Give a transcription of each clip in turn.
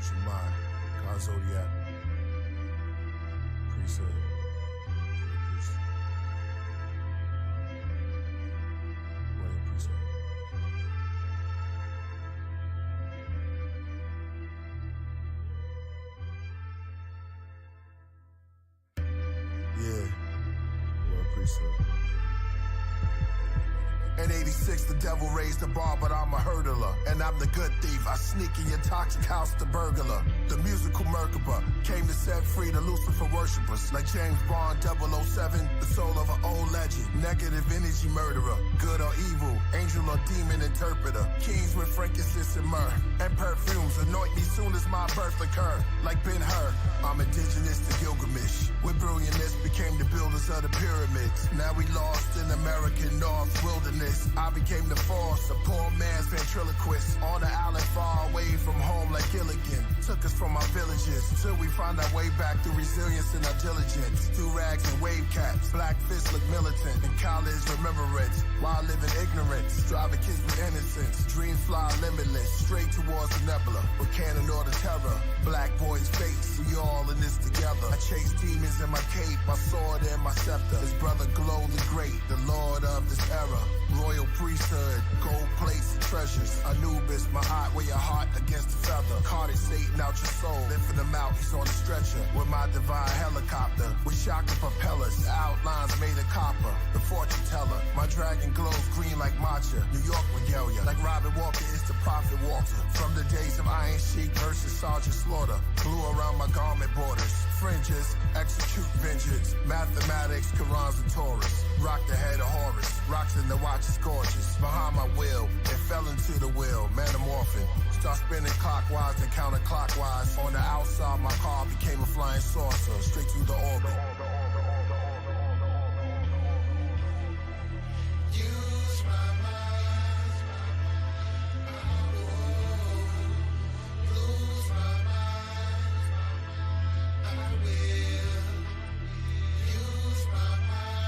Use your mind. God Zodiac. Priesthood. Priest. Royal Priesthood. Yeah. Royal Priesthood. In 86, the devil raised the bar, but I'm a hurdler. And I'm the good thief. I sneak in your toxic house, the burglar. The musical Merkaba came to set free the Lucifer worshippers. Like James Bond 007, the soul of an old legend. Negative energy murderer. Good or evil, angel or demon interpreter. Kings with frankincense and myrrh. And perfumes anoint me soon as my birth occur. Like Ben-Hur, I'm indigenous to Gilgamesh. With brilliantness became the builders of the pyramids. Now we lost in American North wilderness. I became the force, a poor man's ventriloquist. On the island far away from home like Gilligan. Took us from our villages till we find our way back through resilience and our diligence. Through rags and wave caps, black fists look militant. And college remembrance, while living ignorance. Driving kids with innocence, dreams fly limitless. Straight towards the nebula, with cannon or the terror. Black boys face, we all in this together. I chase demons in my cape, my sword and my scepter. His brother Glow the Great, the lord of this era. Royal priesthood, gold plates and treasures. Anubis, my eye, weigh your heart against the feather. Carted Satan out your soul, lifting him out, he's on a stretcher. With my divine helicopter, with shocking propellers, outlines made of copper. The fortune teller, my dragon glows green like matcha. New York regalia, like Robin Walker is the prophet Walter. From the days of Iron Sheik versus Sergeant Slaughter. Blue around my garment borders, fringes, execute vengeance. Mathematics, Qurans and Taurus. Rock the head of Horus, rocks in the watch is gorgeous. Behind my will, it fell into the wheel, metamorphing. Start spinning clockwise and counterclockwise. On the outside, my car became a flying saucer, straight through the orbit. Use my mind. Lose my mind. I will. Use my mind.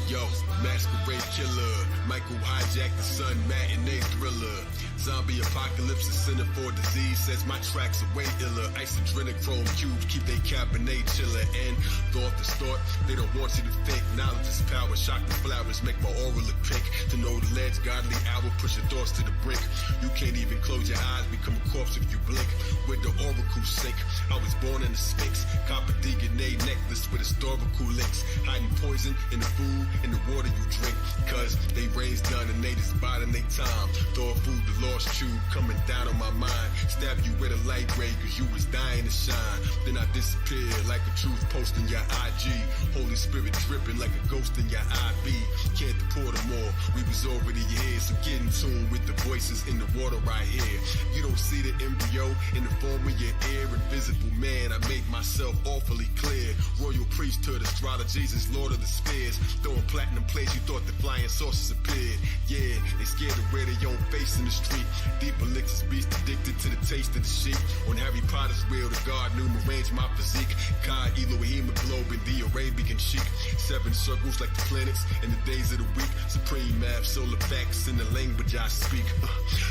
Yo, masquerade killer, Michael hijacked the sun, matinee thriller. Zombie apocalypse, a center for disease, says my tracks are way iller. Isodrenochrome cubes keep they cabernet chiller. And thought is thought, they don't want you to think. Knowledge is power, shock the flowers, make my aura look pink. To know the ledge, godly hour, push your thoughts to the brink. You can't even close your eyes, become a corpse if you blink. Where the oracle sink, I was born in the Sphinx. Copper DNA necklace with historical links. Hiding poison in the food, in the water you drink. Cause they raised done and they just biding their time. Throw food the lost tube coming down on my mind. Stab you with a light ray cause you was dying to shine. Then I disappeared like a truth post in your IG. Holy Spirit dripping like a ghost in your IV. Can't deport them all, we was already here. So get in tune with the voices in the water right here. You don't see the embryo in the form of your ear. Invisible man, I make myself awfully clear. Royal priesthood, astrologies is Lord of the Spheres. Throwing platinum plates, you thought the flying saucers appeared. Yeah, they scared to wear their own face in the street. Deep elixirs, beast addicted to the taste of the sheep. On Harry Potter's wheel, the god knew arrange my physique. Kai, Elohim, hemoglobin, the Arabian chic. 7 circles like the planets in the days of the week. Supreme math, solar facts in the language I speak.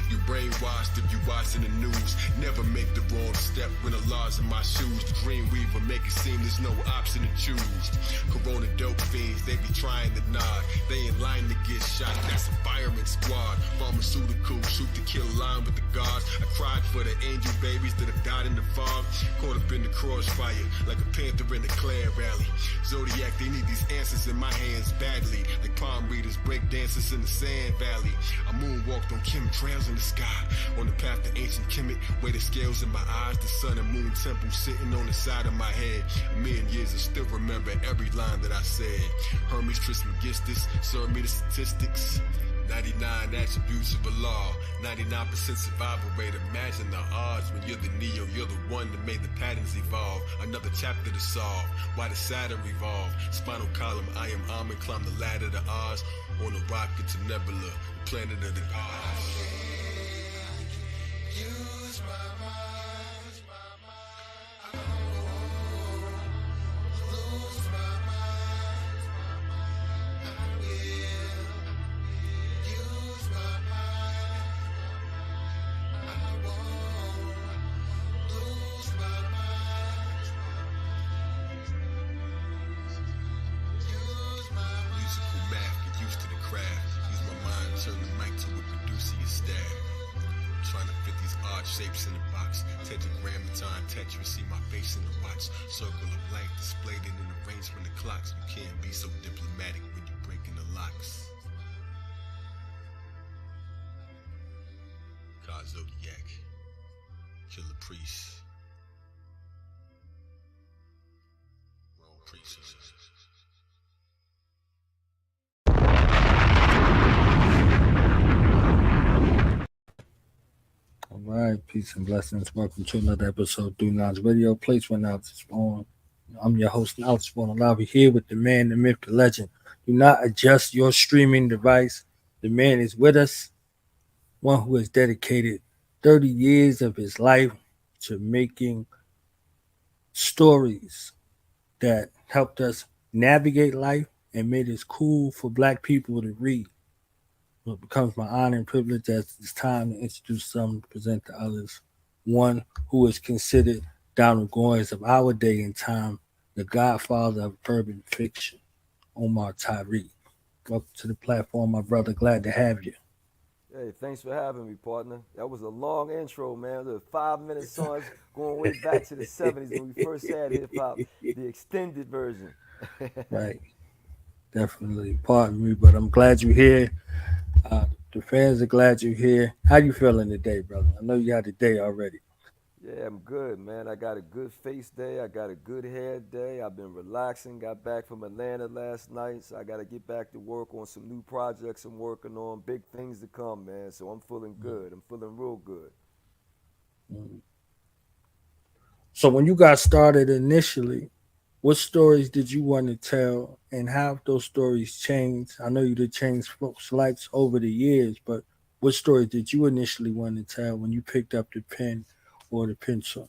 You brainwashed if you watching the news. Never make the wrong step when the laws in my shoes. The dream weaver make it seem there's no option to choose. Corona dope fiends, they be trying to nod. They in line to get shot, that's a fireman squad. Pharmaceutical, shoot to kill line with the gods. I cried for the angel babies that have died in the fog. Caught up in the crossfire like a panther in a Klan rally. Zodiac, they need these answers in my hands badly. Like palm readers, break dancers in the sand valley. I moonwalked on chemtrails in the sky. On the path to ancient Kemet, where the scales in my eyes. The sun and moon temple sitting on the side of my head. A million years I still remember every line that I said. Hermes Trismegistus, serve me the statistics. 99 attributes of Allah, 99% survival rate. Imagine the odds when you're the Neo, you're the one that made the patterns evolve. Another chapter to solve, why did Saturn revolve? Spinal column, I am Amen, climb the ladder to Oz. On a rocket to Nebula, the planet of the gods. Use my mind. Lose my mind. I will. Use my mind. shapes in the box. Tetragrammaton, Tetris, see my face in the watch. Circle of life displayed in an arrangement of clocks. You can't be so diplomatic when you're breaking the locks. God Zodiac, Killer Priest, Wrong Priest. All right, peace and blessings. Welcome to another episode of Do Non's Radio. Place when out is on. I'm your host, Out Spawn Alive. We're here with the man, the myth, the legend. Do not adjust your streaming device. The man is with us, one who has dedicated 30 years of his life to making stories that helped us navigate life and made it cool for black people to read. So it becomes my honor and privilege as it's time to introduce some, present to others. One who is considered Donald Goines of our day and time, the godfather of urban fiction, Omar Tyree. Welcome to the platform, my brother. Glad to have you. Hey, thanks for having me, partner. That was a long intro, man. The 5 minute songs going way back to the 70s when we first had hip hop, the extended version. Right, definitely. Pardon me, but I'm glad you're here. The fans are glad you're here. How you feeling today, brother? I know you had a day already. Yeah, I'm good, man. I got a good face day. I got a good hair day. I've been relaxing. Got back from Atlanta last night, so I got to get back to work on some new projects I'm working on. Big things to come, man. So I'm feeling good. I'm feeling real good. Mhm. So when you got started initially, what stories did you want to tell and how have those stories changed? I know you did change folks' lives over the years, but what stories did you initially want to tell when you picked up the pen or the pencil?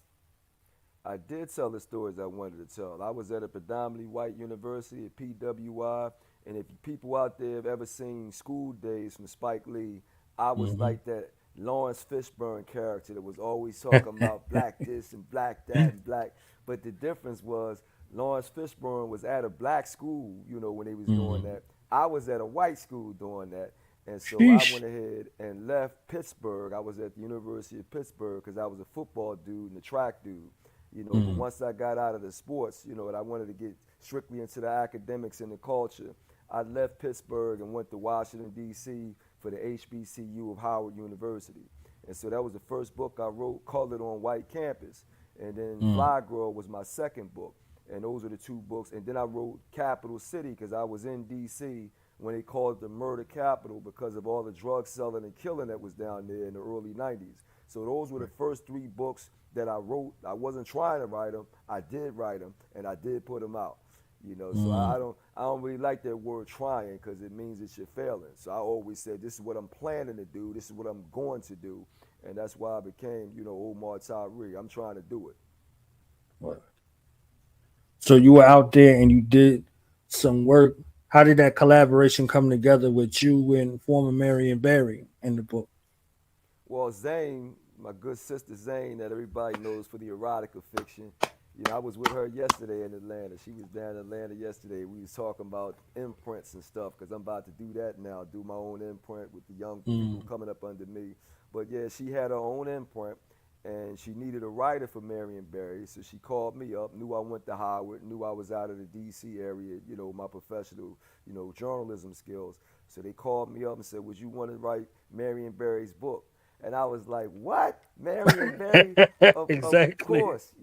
I did tell the stories I wanted to tell. I was at a predominantly white university at PWI, and if people out there have ever seen School Days from Spike Lee, I was Hmm. like that Lawrence Fishburne character that was always talking about black this and black that and black. But the difference was Lawrence Fishburne was at a black school, when they was doing Hmm. that. I was at a white school doing that. And so I Sheesh. went ahead and left Pittsburgh. I was at the University of Pittsburgh because I was a football dude and a track dude. But Hmm. once I got out of the sports, and I wanted to get strictly into the academics and the culture, I left Pittsburgh and went to Washington, D.C. for the HBCU of Howard University. And so that was the first book I wrote, called it On White Campus. And then Hmm. Flyy Girl was my second book. And those are the two books. And then I wrote Capital City because I was in D.C. when they called it the murder capital because of all the drug selling and killing that was down there in the early 90s. So those were the first three books that I wrote. I wasn't trying to write them. I did write them, and I did put them out. So Hmm. I don't really like that word trying because it means that you're failing. So I always said this is what I'm planning to do. This is what I'm going to do, and that's why I became Omar Tyree. I'm trying to do it. What? So you were out there and you did some work. How did that collaboration come together with you and former Marion Barry in the book? Well, Zane, my good sister Zane, that everybody knows for the erotica fiction, I was with her yesterday in Atlanta. She was down in Atlanta yesterday. We was talking about imprints and stuff because I'm about to do that now, do my own imprint with the young people Mm. coming up under me. But yeah, she had her own imprint and she needed a writer for Marion Barry. So she called me up, knew I went to Howard, knew I was out of the DC area, my professional, journalism skills. So they called me up and said, would you want to write Marion Barry's book? And I was like, what? Marion Barry? Of Exactly. course,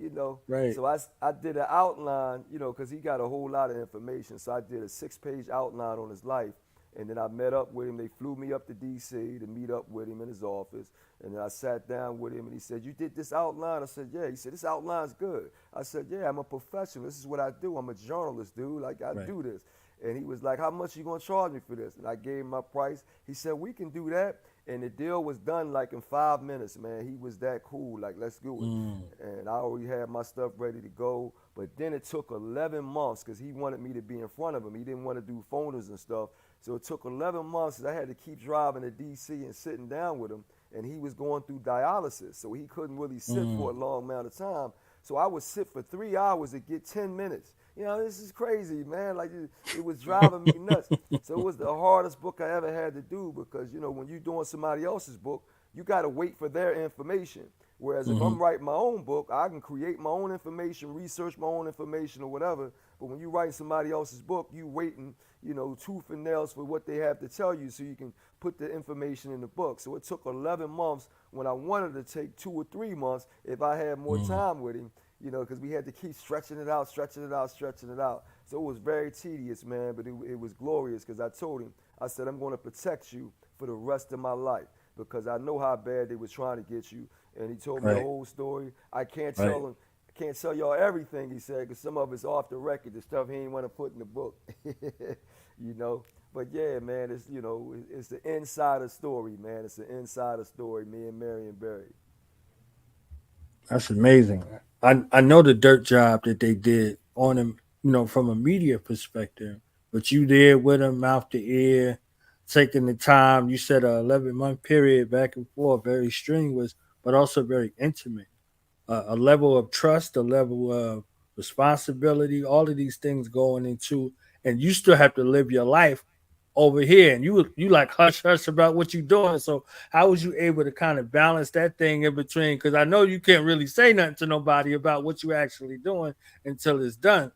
Right. So I did an outline, because he got a whole lot of information. So I did a 6-page outline on his life. And then I met up with him. They flew me up to D.C. to meet up with him in his office. And then I sat down with him and he said, you did this outline? I said, yeah. He said, this outline's good. I said, yeah, I'm a professional. This is what I do. I'm a journalist, dude. Like, I Right. do this. And he was like, how much you going to charge me for this? And I gave him my price. He said, we can do that. And the deal was done like in 5 minutes, man. He was that cool. Like, let's do it. Mm. And I already had my stuff ready to go. But then it took 11 months because he wanted me to be in front of him. He didn't want to do phoners and stuff. So it took 11 months. I had to keep driving to D.C. and sitting down with him. And he was going through dialysis. So he couldn't really sit for a long amount of time. So I would sit for 3 hours to get 10 minutes. This is crazy, man. Like, it was driving me nuts. So it was the hardest book I ever had to do because, when you're doing somebody else's book, you got to wait for their information. Whereas if Mm-hmm. I'm writing my own book, I can create my own information, research my own information or whatever. But when you write somebody else's book, you waiting, tooth and nails for what they have to tell you so you can put the information in the book. So it took 11 months when I wanted to take 2 or 3 months if I had more Mm-hmm. time with him, because we had to keep stretching it out, stretching it out, stretching it out. So it was very tedious, man, but it was glorious because I told him, I said, I'm going to protect you for the rest of my life because I know how bad they were trying to get you. And he told me the Right. whole story. I can't Right. tell him, I can't tell y'all everything he said because some of it's off the record, the stuff he ain't want to put in the book, you know. But yeah, man, it's the insider story, man. It's the insider story. Me and Marion Barry. That's amazing. I know the dirt job that they did on him, from a media perspective. But you there with him, mouth to ear, taking the time. You said a 11-month period back and forth, very strenuous, but also very intimate. A level of trust, a level of responsibility, all of these things going into, and you still have to live your life over here, and you like hush hush about what you're doing. So how was you able to kind of balance that thing in between? Because I know you can't really say nothing to nobody about what you're actually doing until it's done.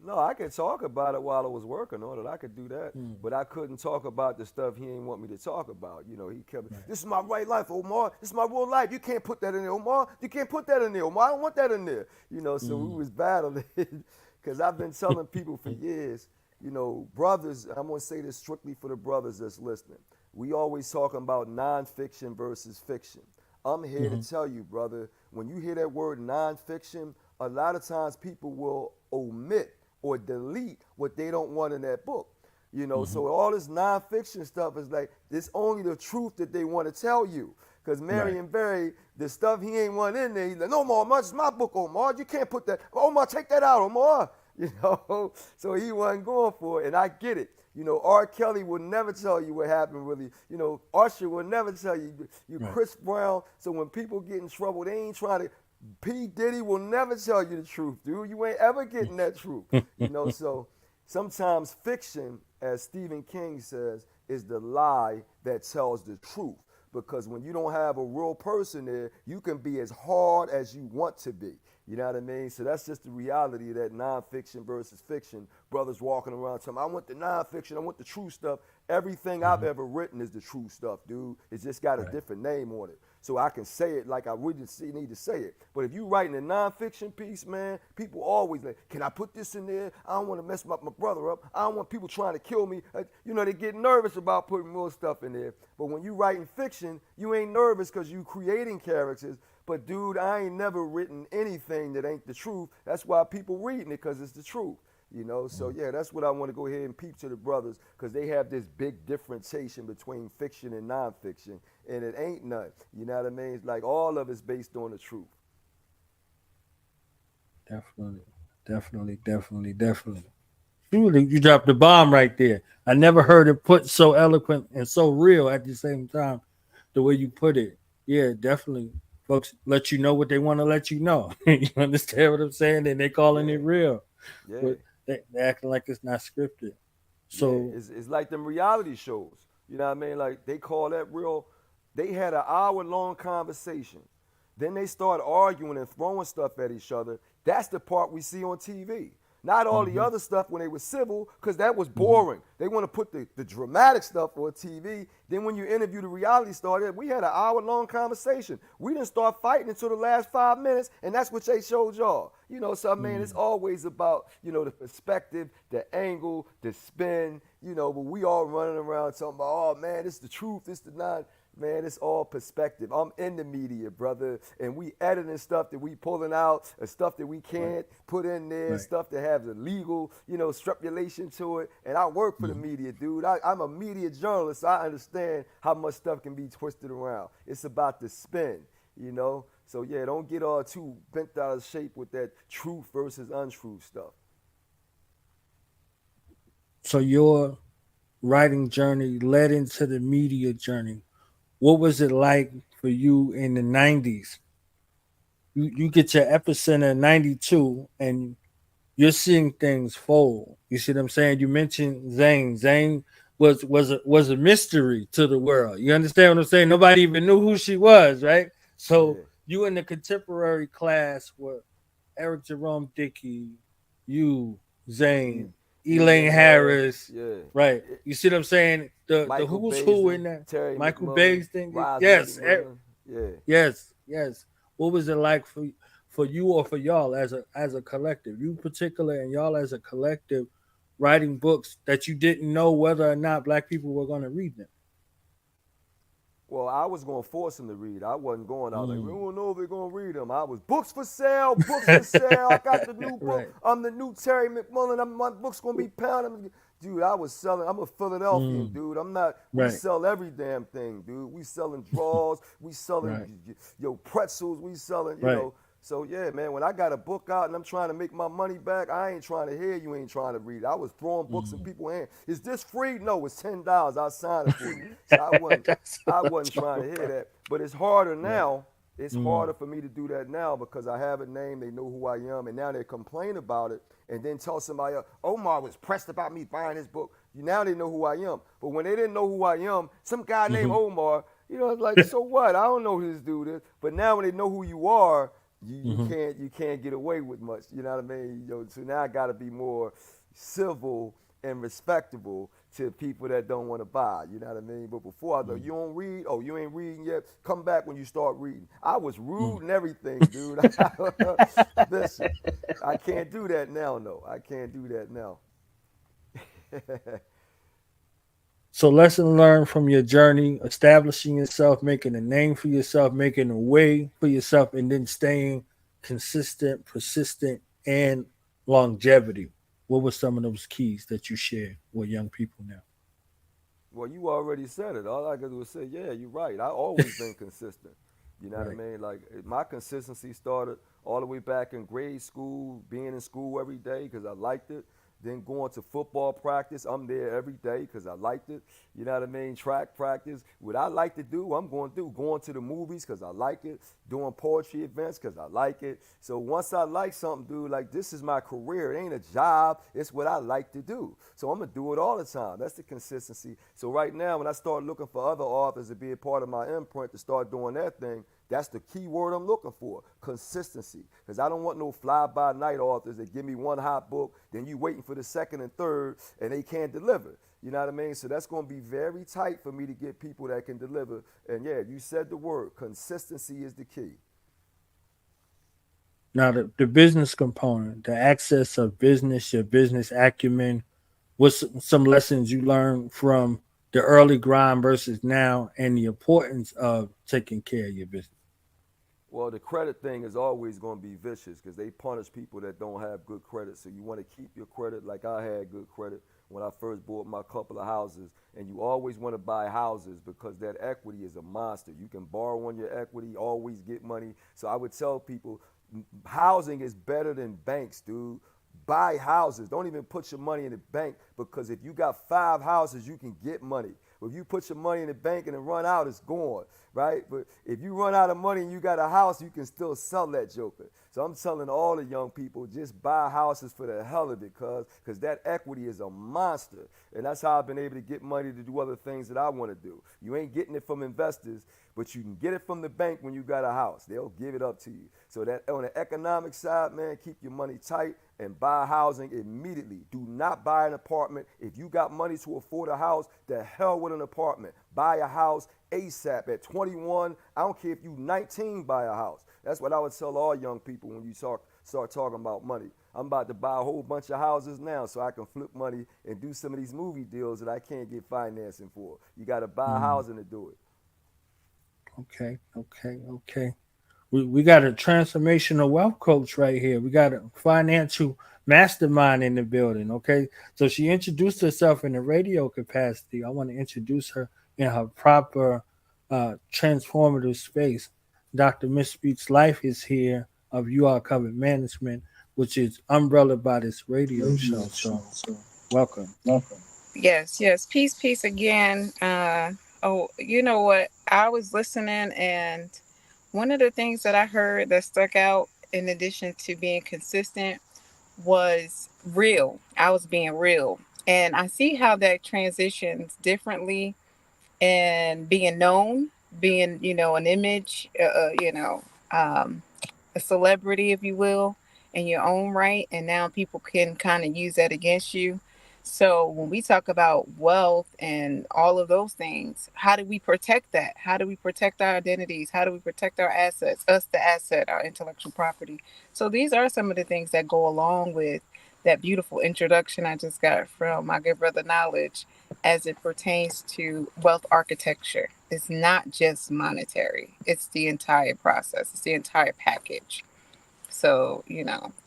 No, I could talk about it while I was working on it. I could do that, Mm, but I couldn't talk about the stuff he ain't want me to talk about. He kept, right. this is my right life, Omar. This is my real life. You can't put that in there, Omar. You can't put that in there, Omar. I don't want that in there. So we Mm, was battling because I've been telling people for years, brothers, I'm going to say this strictly for the brothers that's listening. We always talking about nonfiction versus fiction. I'm here to mhm, tell you, brother, when you hear that word nonfiction, a lot of times people will omit or delete what they don't want in that book. mhm. So all this nonfiction stuff is like it's only the truth that they want to tell you. Because Right. Marion Barry, the stuff he ain't want in there, he's like, no, Omar, it's my book, Omar. You can't put that. Omar, take that out, Omar. So he wasn't going for it, and I get it. R. Kelly will never tell you what happened really. Usher will never tell you. You Right. Chris Brown. So when people get in trouble, they ain't trying to. P. Diddy will never tell you the truth, dude. You ain't ever getting that truth. So sometimes fiction, as Stephen King says, is the lie that tells the truth. Because when you don't have a real person there, you can be as hard as you want to be. You know what I mean? So that's just the reality of that nonfiction versus fiction. Brothers walking around telling me, I want the nonfiction, I want the true stuff. Everything I've Mhm. ever written is the true stuff, dude. It's just got a Right. different name on it. So I can say it like I really need to say it. But if you writing a nonfiction piece, man, people always like, can I put this in there? I don't want to mess my brother up. I don't want people trying to kill me. They get nervous about putting more stuff in there. But when you writing fiction, you ain't nervous because you creating characters. But dude, I ain't never written anything that ain't the truth. That's why people reading it because it's the truth. So yeah, that's what I want to go ahead and peep to the brothers because they have this big differentiation between fiction and nonfiction, and it ain't none. You know what I mean? It's like all of it's based on the truth. Definitely. Definitely. Definitely. Definitely. Truly, you dropped the bomb right there. I never Yeah, heard it put so eloquent and so real at the same time. The way you put it, yeah, definitely. Folks let you know what they want to let you know. You understand what I'm saying? And they calling yeah, it real, yeah, but they acting like it's not scripted. yeah. So, It's like them reality shows. You know what I mean? Like they call that real. They had an hour-long conversation. Then they start arguing and throwing stuff at each other. That's the part we see on TV. Not all the hmm, other stuff when they were civil, because that was hmm, boring. They want to put the dramatic stuff on TV. Then when you interview the reality star, we had an hour-long conversation. We didn't start fighting until the last 5 minutes, and that's what they showed y'all. So I mean, it's hmm, always about, the perspective, the angle, the spin, but we all running around talking about, oh man, it's the truth, it's the not. Man, it's all perspective. I'm in the media, brother, and we editing stuff that we pulling out, and stuff that we right, can't put in there, right, stuff that has a legal, strapulation to it. And I work for the hmm. media, dude. I'm a media journalist, so I understand how much stuff can be twisted around. It's about the spin. So yeah, don't get all too bent out of shape with that truth versus untruth stuff. So your writing journey led into the media journey. What was it like for you in the '90s? You get your epicenter in '92, and you're seeing things fold. You see what I'm saying? You mentioned Zane. Zane was a mystery to the world. You understand what I'm saying? Nobody even knew who she was, right? So Yeah. you in the contemporary class with Eric Jerome Dickey, you, E- Zane, Elaine Elaine Harris. Harris, Yeah. right? You see what I'm saying? The Michael who's who Baisden, in that? Terry Michael McMillan, Baisden. Rosalind Yes, McMillan. Yeah. yes, yes. What was it like for you or for y'all as a collective? You particular and y'all as a collective writing books that you didn't know whether or not black people were going to read them. Well, I was going to force them to read. I wasn't going out like, we Mm. don't know if they're going to read them. I was, books for sale, books for sale. I got the new book. Right. I'm the new Terry McMillan. My book's going to be pounded. Dude, I was selling. I'm a Philadelphian, Mm. dude. I'm not. We Right. sell every damn thing, dude. We selling drawers. We selling Right. pretzels. We selling, Right. So yeah, man. When I got a book out and I'm trying to make my money back, I ain't trying to hear you ain't trying to read. I was throwing books in Mm. people's hands. Is this free? No, it's $10. I'll sign it for you. So I wasn't. That's I what I'm wasn't trying to talking hear about. that. But it's harder Right. now. It's Mm. harder for me to do that now because I have a name. They know who I am, and now they complain about it, and then tell somebody else, Omar was pressed about me buying his book. Now they know who I am. But when they didn't know who I am, some guy named Mhm. Omar, it's like, so what? I don't know who this dude is. But now when they know who you are, Mhm. you can't get away with much. You know what I mean? So now I got to be more civil and respectable to people that don't want to buy. You know what I mean? But before I thought, Mm. you don't read? Oh, you ain't reading yet? Come back when you start reading. I was Mm. rude and everything, dude. Listen, I can't do that now, no. I can't do that now. So lesson learned from your journey, establishing yourself, making a name for yourself, making a way for yourself, and then staying consistent, persistent, and longevity. What were some of those keys that you share with young people now? Well, you already said it. All I got to do is say, yeah, you're right. I always been consistent. You know what I Right. mean? Like my consistency started all the way back in grade school, being in school every day because I liked it. Then going to football practice, I'm there every day because I liked it. You know what I mean? Track practice. What I like to do, I'm going to do. Going to the movies because I like it. Doing poetry events because I like it. So once I like something, dude, like this is my career. It ain't a job. It's what I like to do. So I'm going to do it all the time. That's the consistency. So right now, when I start looking for other authors to be a part of my imprint to start doing that thing, that's the key word I'm looking for, consistency. Because I don't want no fly-by-night authors that give me one hot book, then you waiting for the second and third, and they can't deliver. You know what I mean? So that's going to be very tight for me to get people that can deliver. And yeah, you said the word, consistency is the key. Now, the business component, the access of business, your business acumen, what's some lessons you learned from the early grind versus now and the importance of taking care of your business? Well, the credit thing is always going to be vicious because they punish people that don't have good credit. So you want to keep your credit like I had good credit when I first bought my couple of houses. And you always want to buy houses because that equity is a monster. You can borrow on your equity, always get money. So I would tell people housing is better than banks, dude. Buy houses. Don't even put your money in the bank because if you got 5 houses, you can get money. If you put your money in the bank and it run out, it's gone, right? But if you run out of money and you got a house, you can still sell that joker. So I'm telling all the young people, just buy houses for the hell of it, because that equity is a monster. And that's how I've been able to get money to do other things that I want to do. You ain't getting it from investors, but you can get it from the bank when you got a house. They'll give it up to you. So that on the economic side, man, keep your money tight and buy housing immediately. Do not buy an apartment. If you got money to afford a house, the hell with an apartment. Buy a house ASAP at 21. I don't care if you 19, buy a house. That's what I would tell all young people when you start talking about money. I'm about to buy a whole bunch of houses now so I can flip money and do some of these movie deals that I can't get financing for. You got to buy Mm. housing to do it. Okay, okay, okay. We got a transformational wealth coach right here. We got a financial mastermind in the building. Okay, so she introduced herself in the radio capacity. I want to introduce her in her proper transformative space. Dr. Miss Speaks Life is here of You Are Covered Management, which is umbrella by this radio show. So welcome. Yes, yes. Peace, peace again. Oh, you know what? I was listening, and one of the things that I heard that stuck out, in addition to being consistent, was real. I was being real. And I see how that transitions differently and being known being, an image, a celebrity, if you will, in your own right. And now people can kind of use that against you. So when we talk about wealth and all of those things, how do we protect that? How do we protect our identities? How do we protect our assets, us, the asset, our intellectual property? So these are some of the things that go along with that beautiful introduction I just got from my good brother Knowledge as it pertains to wealth architecture. It's not just monetary, it's the entire process, it's the entire package. So,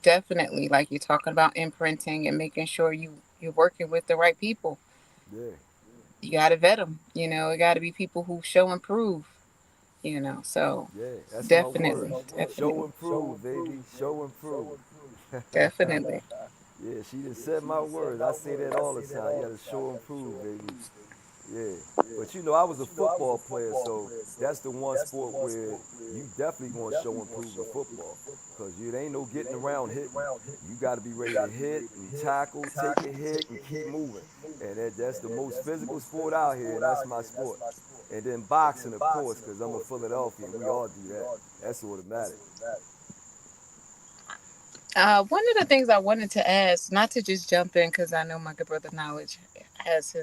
definitely like you're talking about imprinting and making sure you're working with the right people. Yeah, You got to vet them, it got to be people who show and prove, so yeah, that's my word. definitely, Show definitely, and prove, baby. Show and prove. definitely. Yeah, she done said my words. I say that all the time. You gotta show and prove, baby. Yeah. But I was a football player, so that's the one sport where you definitely gonna show and prove in football. Cause you ain't no getting around hitting. You gotta be ready to hit and tackle, take a hit, and keep moving. And that's the most physical sport out here, and that's my sport. And then boxing, of course, because I'm a Philadelphian. We all do that. That's automatic. One of the things I wanted to ask, not to just jump in, because I know my good brother Knowledge has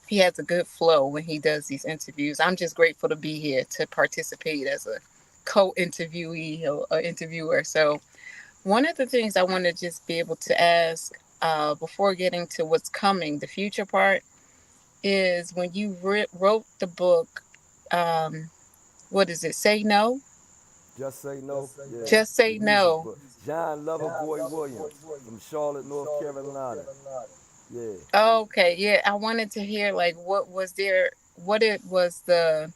he has a good flow when he does these interviews. I'm just grateful to be here to participate as a co-interviewee or interviewer. So one of the things I want to just be able to ask before getting to what's coming, the future part, is when you wrote the book, what is it? Say No? Just say no. Yeah. Just The Say music No. book. John Loverboy Williams from Charlotte, North Carolina. Yeah. Okay, yeah. I wanted to hear like what it was the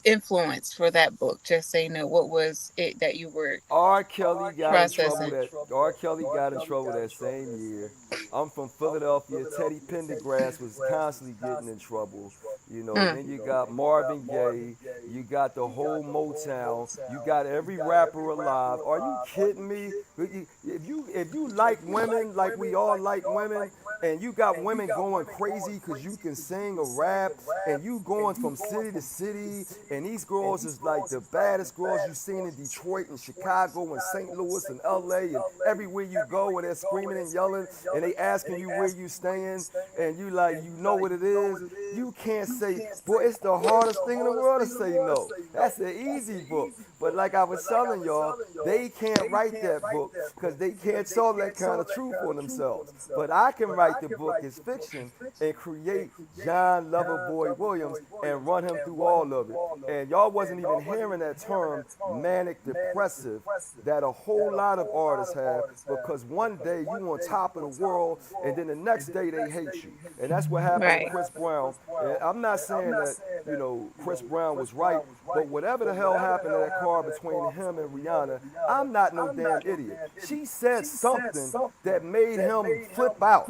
influence for that book. Just Say No. What was it that you were R. Kelly got in trouble processing? that R. Kelly got in trouble that same year. I'm from Philadelphia. Teddy Pendergrass was constantly getting in trouble. Mm. Then you got Marvin Gaye. You got the whole Motown. You got every rapper alive. Are you kidding me? If you like women like we all like women, and you got women going crazy because you can sing or rap, and you going from city to city, and these girls is like the baddest girls you've seen in Detroit and Chicago and St. Louis and LA and everywhere you go, and they're screaming and yelling, and they asking you where you staying, and you like, you know what it is. You can't say, boy, it's the hardest thing in the world to say no. That's the easy book. But like I was telling y'all, they can't write that book because they can't tell that kind of truth on themselves. But I can write the book as fiction and create John Loverboy Williams and run him through all of it. And y'all wasn't even hearing that term manic depressive that a whole lot of artists have, because one day you on top of the world and then the next day they hate you. And that's what happened to Right. Chris Brown. And I'm not saying that, Chris Brown was right, but whatever the hell happened to that car between him and Rihanna, I'm not no damn idiot. She said something that made him flip out.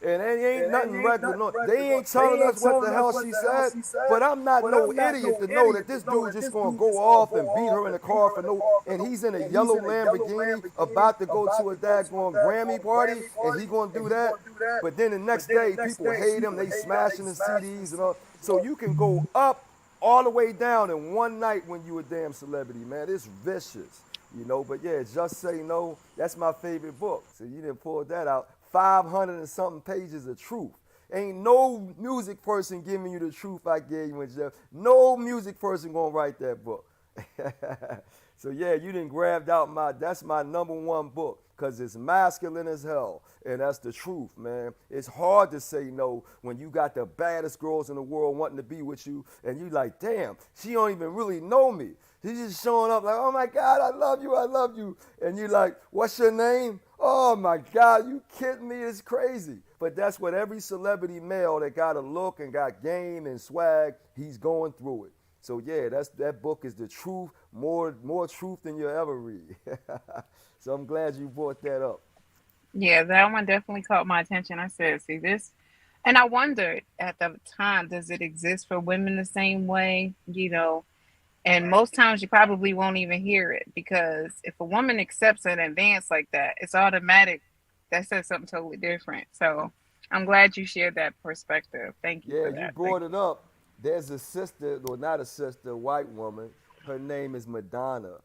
And it ain't nothing regular. No, they ain't telling us what the hell she said, but I'm not no idiot to know that this dude just gonna go off and beat her in the car for no, and he's in a yellow Lamborghini about to go to a daggone Grammy party, and he gonna do that. But then the next day, people hate him, they smashing the CDs and all. So you can go up all the way down in one night when you a damn celebrity, man. It's vicious, But yeah, Just Say No, that's my favorite book. So you didn't pull that out. 500 and something pages of truth. Ain't no music person giving you the truth I gave you and Jeff. No music person gonna write that book. So yeah, you didn't grab out that's my number one book, because it's masculine as hell. And that's the truth, man. It's hard to say no when you got the baddest girls in the world wanting to be with you, and you like, damn, she don't even really know me. She's just showing up like, oh my God, I love you, I love you. And you like, what's your name? Oh my God, you kidding me? It's crazy. But that's what every celebrity male that got a look and got game and swag, he's going through it. So yeah, that book is the truth, more truth than you'll ever read. So I'm glad you brought that up. Yeah, that one definitely caught my attention. I said, see this? And I wondered at the time, does it exist for women the same way? And most times you probably won't even hear it, because if a woman accepts an advance like that, it's automatic. That says something totally different. So I'm glad you shared that perspective. Thank you Yeah, for you that. brought it up. there's a sister, or not a sister, a white woman. Her name is Madonna.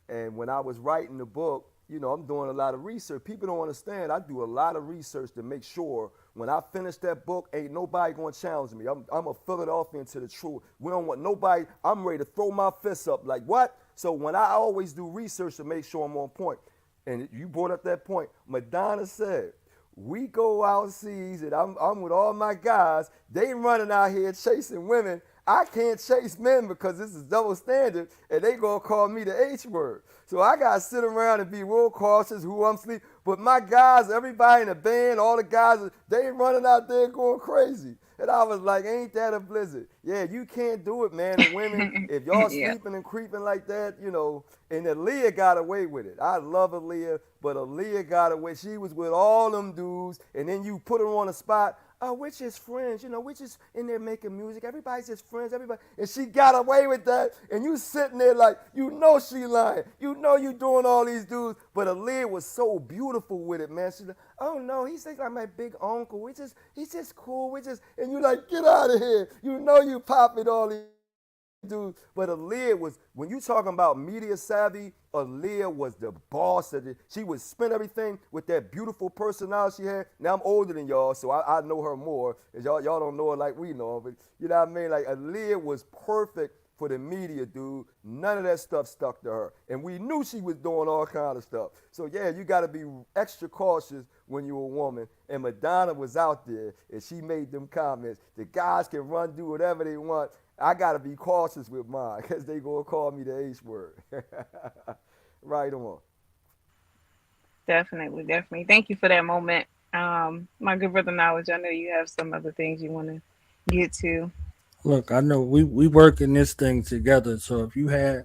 And when I was writing the book, you know, I'm doing a lot of research. People don't understand. I do a lot of research to make sure when I finish that book, ain't nobody gonna challenge me. I'm a Philadelphian to the truth. We don't want nobody. I'm ready to throw my fists up. Like what? So when I always do research to make sure I'm on point. And you brought up that point. Madonna said, we go overseas and I'm with all my guys. They running out here chasing women. I can't chase men because this is double standard and they gonna call me the H word. So I gotta sit around and be real cautious who I'm sleeping. But my guys, everybody in the band, all the guys, they running out there going crazy. And I was like, ain't that a blizzard? Yeah, you can't do it, man. And women, if y'all Yeah. sleeping and creeping like that, you know, and Aaliyah got away with it. I love Aaliyah, but Aaliyah got away. She was with all them dudes, and then you put her on the spot. Oh, we're just friends, you know, we're just in there making music. Everybody's just friends, everybody. And she got away with that, and you sitting there like, you know she lying. You know you doing all these dudes. But Aaliyah was so beautiful with it, man. She's like, oh, no, he's like my big uncle. He's just cool. And you like, get out of here. You know you popping all these dudes. But Aaliyah was, when you talking about media savvy, Aaliyah was the boss of it. She would spin everything with that beautiful personality she had. Now I'm older than y'all, so I know her more. And y'all don't know her like we know her, but you know what I mean? Like Aaliyah was perfect for the media, dude. None of that stuff stuck to her. And we knew she was doing all kind of stuff. So yeah, you gotta be extra cautious when you're a woman. And Madonna was out there and she made them comments. The guys can run, do whatever they want. I gotta be cautious with mine because they gonna call me the H word. Right on. Definitely, definitely. Thank you for that moment. My good brother Knowledge, I know you have some other things you want to get to. Look, I know we working this thing together. So if you had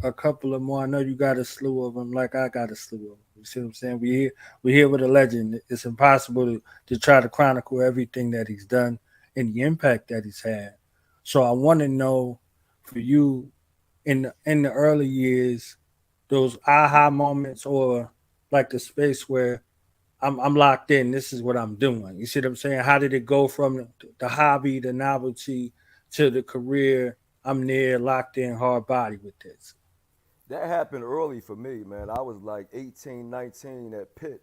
a couple of more, I know you got a slew of them, like I got a slew of them. You see what I'm saying? We here with a legend. It's impossible to try to chronicle everything that he's done and the impact that he's had. So I want to know for you in the early years, those aha moments or like the space where I'm locked in. This is what I'm doing. You see what I'm saying? How did it go from the hobby, the novelty, to the career? I'm there, locked in, hard body with this. That happened early for me, man. I was like 18, 19 at Pitt,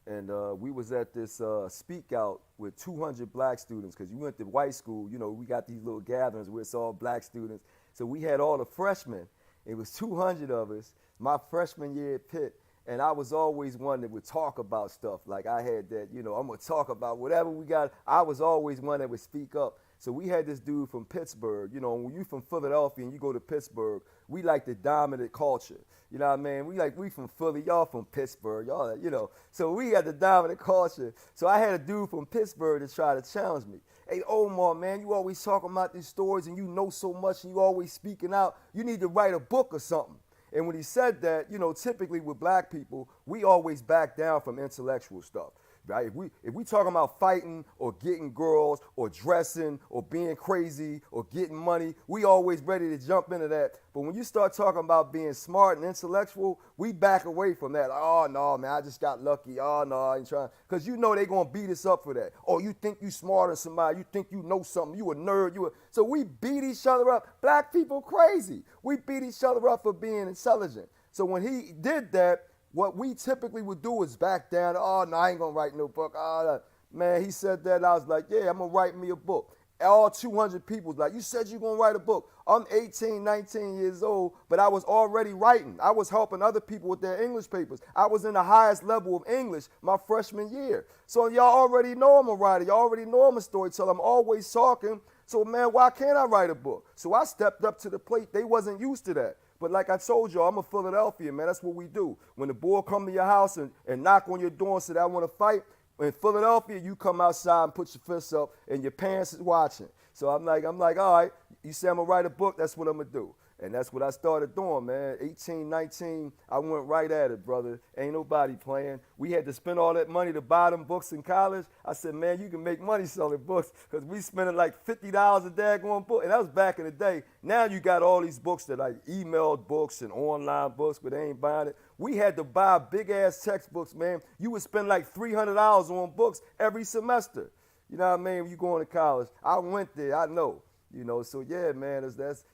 and we was at this speak out with 200 black students because you went to white school. You know, we got these little gatherings where it's all black students. So we had all the freshmen. It was 200 of us, my freshman year at Pitt, and I was always one that would talk about stuff. Like I had that, you know, I'm going to talk about whatever we got. I was always one that would speak up. So we had this dude from Pittsburgh. You know, when you from Philadelphia and you go to Pittsburgh, we like the dominant culture. You know what I mean? We from Philly, y'all from Pittsburgh, y'all, you know. So we got the dominant culture. So I had a dude from Pittsburgh to try to challenge me. Hey, Omar, man, you always talking about these stories and you know so much and you always speaking out. You need to write a book or something. And when he said that, you know, typically with black people, we always back down from intellectual stuff. Right? If we talking about fighting or getting girls or dressing or being crazy or getting money, we always ready to jump into that. But when you start talking about being smart and intellectual, we back away from that. Like, oh no, man, I just got lucky. Oh no, I ain't trying. Because you know they gonna beat us up for that. Oh, you think you smarter than somebody? You think you know something? You a nerd? So we beat each other up. Black people crazy. We beat each other up for being intelligent. So when he did that, what we typically would do is back down. Oh, no, I ain't going to write no book. Oh, man, he said that. I was like, yeah, I'm going to write me a book. All 200 people was like, you said you're going to write a book. I'm 18, 19 years old, but I was already writing. I was helping other people with their English papers. I was in the highest level of English my freshman year. So y'all already know I'm a writer. Y'all already know I'm a storyteller. I'm always talking. So, man, why can't I write a book? So I stepped up to the plate. They wasn't used to that. But like I told y'all, I'm a Philadelphia, man. That's what we do. When the boy come to your house and knock on your door and say, I want to fight, in Philadelphia, you come outside and put your fists up and your parents is watching. So I'm like, all right, you say I'm going to write a book, that's what I'm going to do. And that's what I started doing, man. 18, 19, I went right at it, brother. Ain't nobody playing. We had to spend all that money to buy them books in college. I said, man, you can make money selling books because we spending like $50 a daggone book. And that was back in the day. Now you got all these books that like emailed books and online books, but they ain't buying it. We had to buy big-ass textbooks, man. You would spend like $300 on books every semester. You know what I mean? When you going to college. I went there, I know. You know, so yeah, man,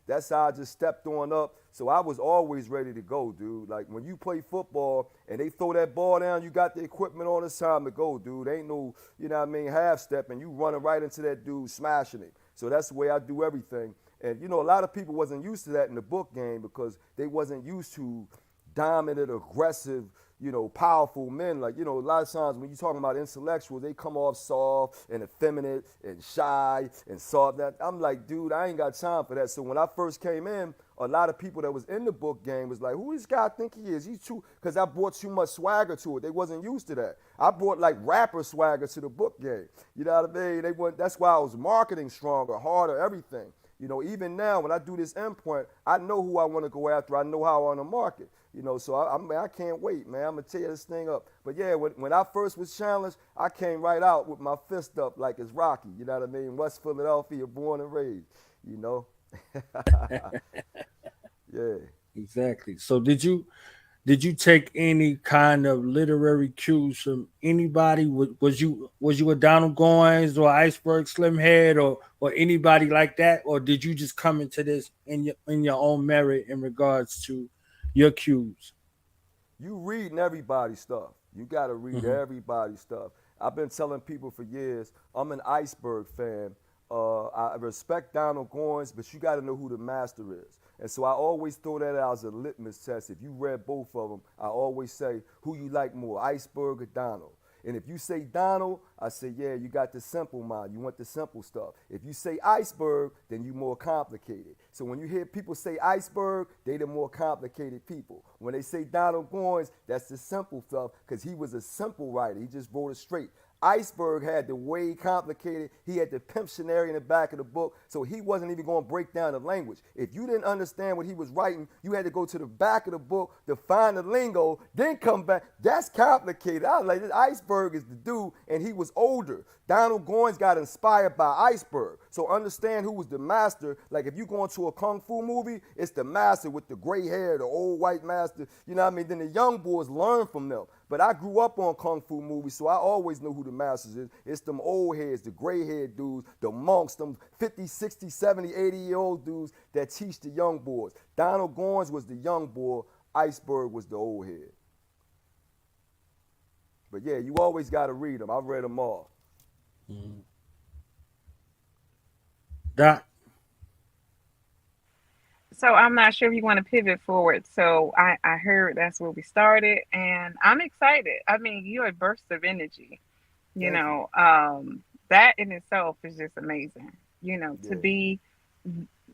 that's how I just stepped on up. So I was always ready to go, dude. Like when you play football and they throw that ball down, you got the equipment on, it's time to go, dude. Ain't no, you know what I mean, half step and you running right into that dude, smashing it. So that's the way I do everything. And you know, a lot of people wasn't used to that in the book game because they wasn't used to dominant, aggressive, you know, powerful men. Like, you know, a lot of times when you're talking about intellectuals, they come off soft and effeminate and shy and soft. That I'm like, dude, I ain't got time for that. So when I first came in, a lot of people that was in the book game was like, who this guy think he is? He's too, because I brought too much swagger to it. They wasn't used to that. I brought like rapper swagger to the book game. You know what I mean? They weren't, that's why I was marketing stronger, harder, everything. You know, even now when I do this endpoint, I know who I want to go after. I know how I want to market. You know, so I can't wait, man. I'm gonna tear this thing up. But yeah, when I first was challenged, I came right out with my fist up like it's Rocky. You know what I mean? West Philadelphia, born and raised. You know. Yeah. Exactly. So did you take any kind of literary cues from anybody? Was you a Donald Goines or Iceberg Slimhead or anybody like that, or did you just come into this in your own merit in regards to your cues? You reading everybody's stuff. You got to read Hmm. everybody's stuff. I've been telling people for years, I'm an Iceberg fan. I respect Donald Goines, but you got to know who the master is. And so I always throw that out as a litmus test. If you read both of them, I always say, who you like more, Iceberg or Donald? And if you say Donald, I say, yeah, you got the simple mind. You want the simple stuff. If you say iceberg, then you more complicated. So when you hear people say iceberg, they the more complicated people. When they say Donald Goines, that's the simple stuff because he was a simple writer. He just wrote it straight. Iceberg had the way complicated. He had the Pimptionary in the back of the book, so he wasn't even going to break down the language. If you didn't understand what he was writing, you had to go to the back of the book to find the lingo, then come back. That's complicated. I was like, this Iceberg is the dude, and he was older. Donald Goines got inspired by Iceberg. So understand who was the master. Like if you go into a kung fu movie, it's the master with the gray hair, the old white master. You know what I mean? Then the young boys learn from them. But I grew up on kung fu movies, so I always know who the masters is. It's them old heads, the gray haired dudes, the monks, them 50, 60, 70, 80-year-old dudes that teach the young boys. Donald Goines was the young boy. Iceberg was the old head. But yeah, you always got to read them. I've read them all. Doc. So I'm not sure if you want to pivot forward. So I heard that's where we started, and I'm excited. I mean, you're a burst of energy. You Thank you. know, that in itself is just amazing. You know, to Yeah, be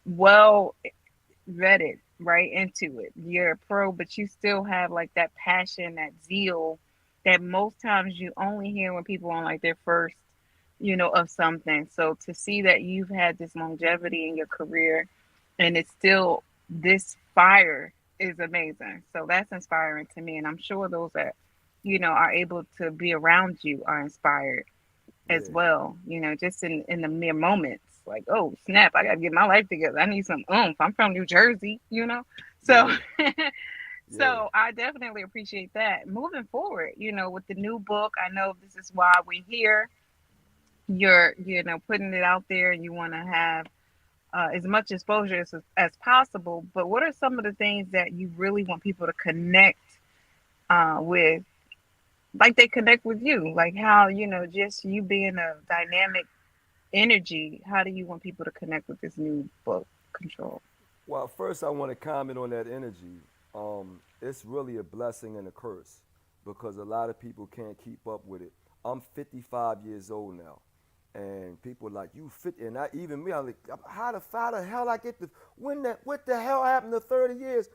well vetted right into it. You're a pro, but you still have like that passion, that zeal that most times you only hear when people are on like their first, of something. So to see that you've had this longevity in your career and it's still this fire is amazing. So that's inspiring to me. And I'm sure those that, are able to be around you are inspired as yeah, well, just in the mere moments. Like, oh snap, I gotta get my life together. I need some oomph. I'm from New Jersey. So yeah, yeah, so I definitely appreciate that. Moving forward, with the new book, I know this is why we're here. You're, putting it out there and you want to have as much exposure as possible. But what are some of the things that you really want people to connect with, like they connect with you, like how, just you being a dynamic energy, how do you want people to connect with this new book, Control? Well, first I want to comment on that energy. It's really a blessing and a curse because a lot of people can't keep up with it. I'm 55 years old now, and people are like, you fit, and I, even me, I'm like, how the hell I get the, what the hell happened to 30 years?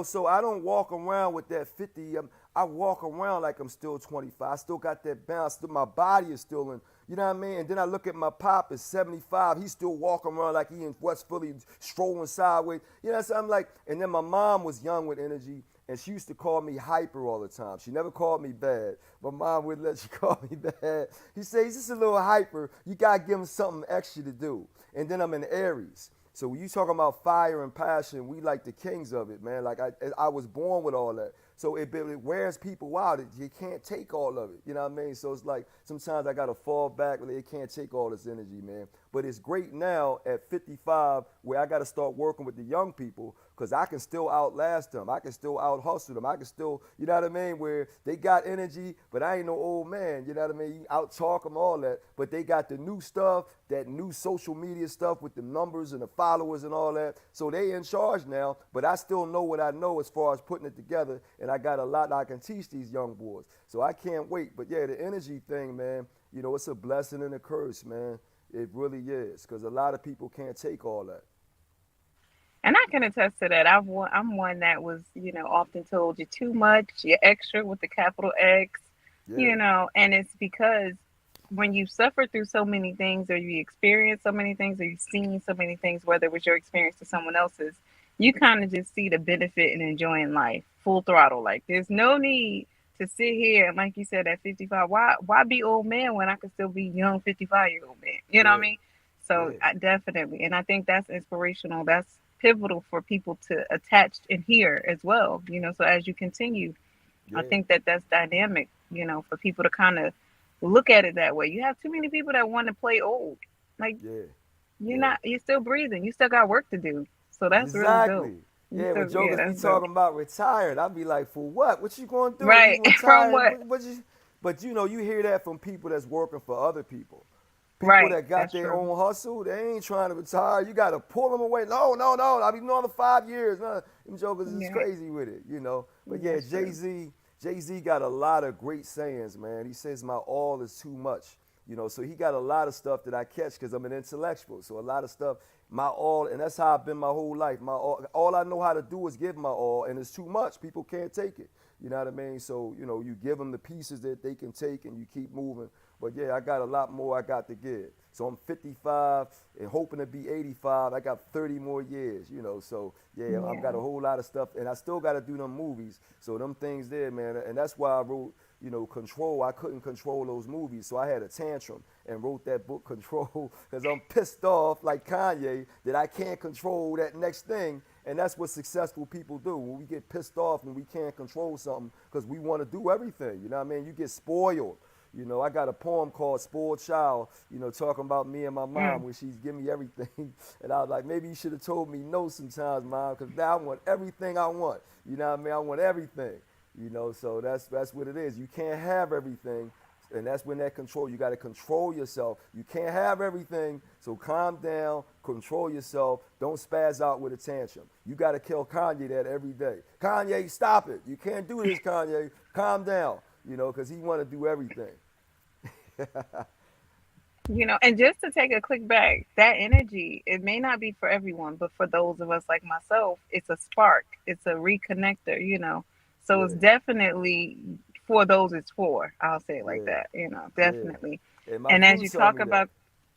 So I don't walk around with that 50. I walk around like I'm still 25. I still got that bounce. My body is still in, you know what I mean? And then I look at my pop is 75. He's still walking around like he in West Philly, strolling sideways. So I'm like, and then my mom was young with energy, and she used to call me hyper all the time. She never called me bad. My mom wouldn't let you call me bad. He says, he's just a little hyper. You got to give him something extra to do. And then I'm in Aries. So when you talking about fire and passion, we like the kings of it, man. Like I was born with all that. So it wears people out. You can't take all of it. You know what I mean? So it's like sometimes I gotta fall back when they can't take all this energy, man. But it's great now at 55 where I gotta start working with the young people because I can still outlast them. I can still out hustle them. I can still, you know what I mean? Where they got energy, but I ain't no old man. You know what I mean? You out talk them, all that. But they got the new stuff, that new social media stuff with the numbers and the followers and all that. So they in charge now, but I still know what I know as far as putting it together. And I got a lot I can teach these young boys. So I can't wait. But yeah, the energy thing, man, you know, it's a blessing and a curse, man. It really is, because a lot of people can't take all that. And I can attest to that. I'm one that was, often told you're too much, you're extra with the capital X, Yeah, and it's because when you suffer through so many things or you experience so many things or you've seen so many things, whether it was your experience or someone else's, you kind of just see the benefit in enjoying life full throttle. Like there's no need to sit here and like you said at 55, why be old man when I could still be young 55-year-old man? You know what I yeah, mean? So yeah, I definitely, and I think that's inspirational. That's pivotal for people to attach and hear as well. So as you continue, I yeah, think that that's dynamic, for people to kind of look at it that way. You have too many people that want to play old. Like yeah, yeah. you're still breathing. You still got work to do. So that's really dope. Exactly. You Yeah, when still, yeah, jokers be that's dope. talking about retired, I'd be like, for what? What you gonna do? Right. You From retired? what? What you? But you know, you hear that from people that's working for other people. People Right. that got That's their true. own hustle, they ain't trying to retire. You got to pull them away. No, no, no. I'll be another 5 years. No, them jokers is Yeah. crazy with it, you know. But yeah, That's true. Jay Z got a lot of great sayings, man. He says my all is too much, you know. So he got a lot of stuff that I catch because I'm an intellectual. So a lot of stuff, my all, and that's how I've been my whole life. My all I know how to do is give my all, and it's too much. People can't take it. You know what I mean? So you know, you give them the pieces that they can take, and you keep moving. But yeah, I got a lot more I got to give. So I'm 55 and hoping to be 85. I got 30 more years, you know. So yeah, I've got Yeah. a whole lot of stuff, and I still got to do them movies. So them things there, man, and that's why I wrote, you know, Control. I couldn't control those movies, so I had a tantrum and wrote that book, Control, because I'm pissed off like Kanye that I can't control that next thing. And that's what successful people do. When we get pissed off when we can't control something because we want to do everything. You know what I mean? You get spoiled. You know, I got a poem called Spoiled Child, you know, talking about me and my mom Mm. where she's giving me everything. And I was like, maybe you should have told me no sometimes, mom, because now I want everything I want. You know what I mean? I want everything. You know, so that's what it is. You can't have everything. And that's when that control, you got to control yourself. You can't have everything, so calm down, control yourself. Don't spaz out with a tantrum. You got to kill Kanye that every day. Kanye, stop it. You can't do this, Kanye. Calm down, you know, because he want to do everything. And just to take a click back, that energy, it may not be for everyone, but for those of us like myself, it's a spark, it's a reconnector. So it's Yeah, definitely for those it's for. I'll say it like yeah, that, yeah. definitely. And my And as crew you tell talk me that. about,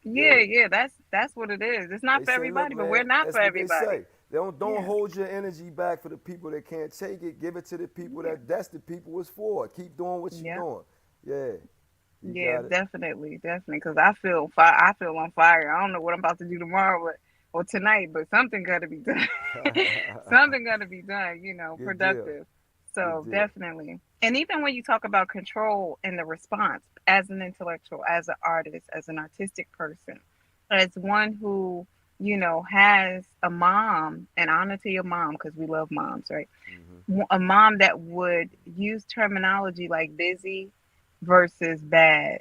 yeah, Yeah. yeah, that's what it is. It's not They for say, look, everybody, but we're man, not for that's what they everybody. say. They don't Yeah. hold your energy back for the people that can't take it. Give it to the people Yeah. that's the people it's for. Keep doing what you're Yeah. doing. Yeah, you Yeah, got it. definitely, definitely. Because I feel fire. I feel on fire. I don't know what I'm about to do tomorrow, but or tonight, but something got to be done. Something got to be done. Good deal. Productive. Good So deal. definitely. And even when you talk about control and the response, as an intellectual, as an artist, as an artistic person, as one who has a mom, and honor to your mom because we love moms, right? Hmm. A mom that would use terminology like busy versus bad,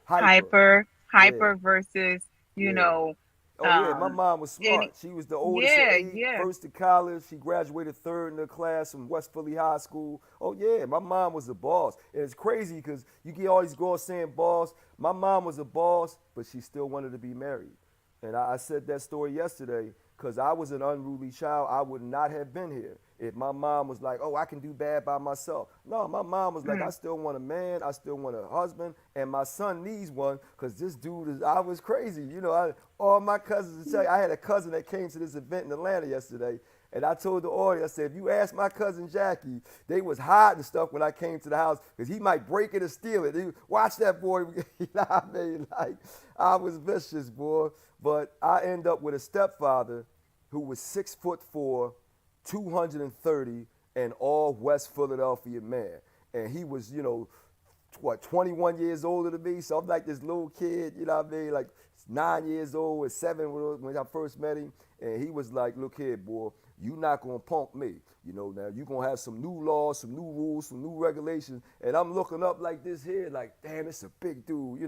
Hyper. hyper, Yeah, hyper versus, you yeah. know, Oh yeah, my um, mom was any, smart. She was the oldest of yeah, eight, yeah, first to college. She graduated third in the class from West Philly High School. Oh yeah, my mom was a boss. And it's crazy because you get all these girls saying boss. My mom was a boss, but she still wanted to be married. And I said that story yesterday because I was an unruly child. I would not have been here if my mom was like, oh, I can do bad by myself. No, my mom was like, I mm, still want a man. I still want a husband. And my son needs one because this dude is, I was crazy. You know, all my cousins, tell you, I had a cousin that came to this event in Atlanta yesterday. And I told the audience, I said, if you ask my cousin Jackie, they was hiding stuff when I came to the house because he might break it or steal it. Watch that boy. You know what I mean? Like, I was vicious, boy. But I end up with a stepfather who was 6'4", 230, and all West Philadelphia man. And he was, 21 years older than me. So I'm like this little kid, you know what I mean? Like 9 years old or 7 when I first met him. And he was like, look here, boy, you not going to punk me. Now you're going to have some new laws, some new rules, some new regulations. And I'm looking up like this here, like, damn, it's a big dude,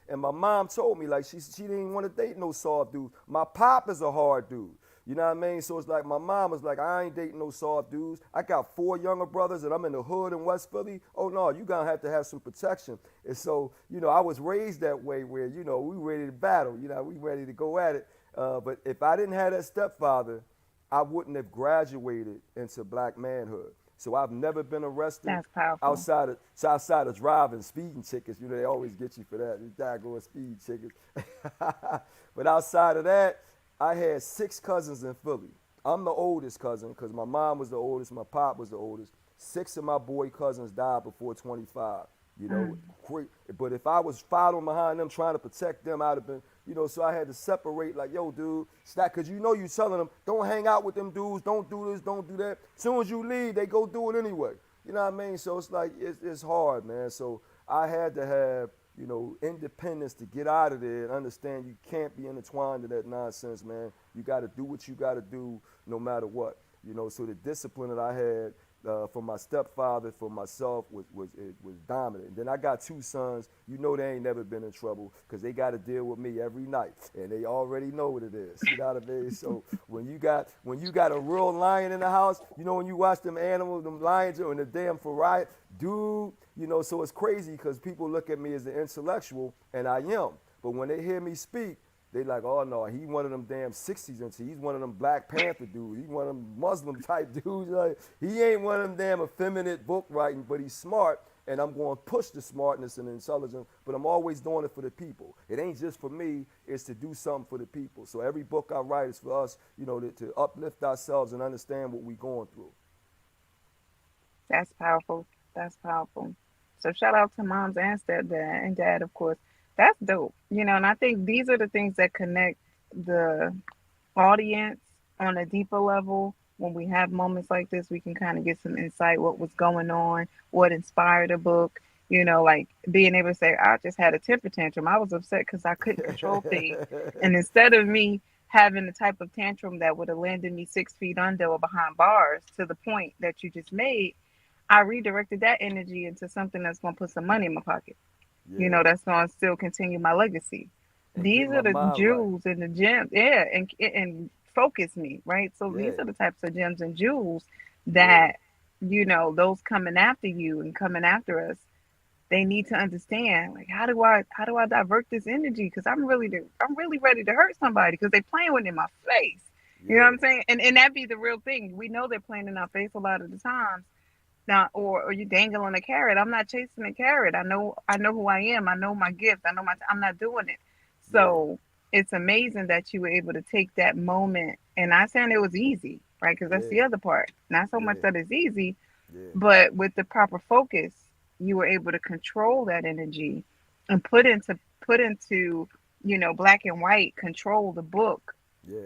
And my mom told me, like, she didn't want to date no soft dude. My pop is a hard dude. You know what I mean? So it's like my mom was like, I ain't dating no soft dudes. I got 4 younger brothers and I'm in the hood in West Philly. Oh, no, you going to have some protection. And so, I was raised that way where, we ready to battle. We ready to go at it. But if I didn't have that stepfather, I wouldn't have graduated into black manhood. So I've never been arrested. That's powerful. Outside of driving, speeding tickets. They always get you for that. These daggone speeding tickets. But outside of that, I had 6 cousins in Philly. I'm the oldest cousin because my mom was the oldest, my pop was the oldest. 6 of my boy cousins died before 25. Great. But if I was following behind them, trying to protect them, I'd have been, so I had to separate like, yo, dude, stop, because you telling them, don't hang out with them dudes, don't do this, don't do that. As soon as you leave, they go do it anyway. You know what I mean? So it's like, it's hard, man. So I had to have, independence to get out of there and understand you can't be intertwined to that nonsense, man. You got to do what you got to do no matter what. So the discipline that I had from my stepfather, for myself, was dominant. And then I got 2 sons. They ain't never been in trouble because they got to deal with me every night, and they already know what it is. You know what I mean? So when you got a real lion in the house, when you watch them animals, them lions in the damn variety, dude. So it's crazy because people look at me as an intellectual, and I am. But when they hear me speak, they like, oh no, he one of them damn 60s and he's one of them Black Panther dudes. He's one of them Muslim type dudes. Like, he ain't one of them damn effeminate book writing, but he's smart. And I'm going to push the smartness and intelligence, but I'm always doing it for the people. It ain't just for me, it's to do something for the people. So every book I write is for us, to uplift ourselves and understand what we're going through. That's powerful. That's powerful. So shout out to moms and stepdad and dad, of course. That's dope. And I think these are the things that connect the audience on a deeper level. When we have moments like this, we can kind of get some insight, what was going on, what inspired a book, like being able to say, I just had a temper tantrum. I was upset because I couldn't control things. And instead of me having the type of tantrum that would have landed me 6 feet under or behind bars to the point that you just made, I redirected that energy into something that's going to put some money in my pocket. Yeah. That's going to still continue my legacy. And These get are my the mind jewels and the gems, and focus me, right? So these Yeah. are the types of gems and jewels that, those coming after you and coming after us, they need to understand, like, how do I divert this energy? Because I'm really ready to hurt somebody because they're playing with it in my face. You know what I'm saying? And that be the real thing. We know they're playing in our face a lot of the times. Now, or you dangling a carrot. I'm not chasing a carrot. I know who I am. I know my gift. I'm not doing it. So it's amazing that you were able to take that moment. And not saying it was easy, right? Because that's the other part. Not so much that it's easy, but with the proper focus, you were able to control that energy and put into black and white, control the book.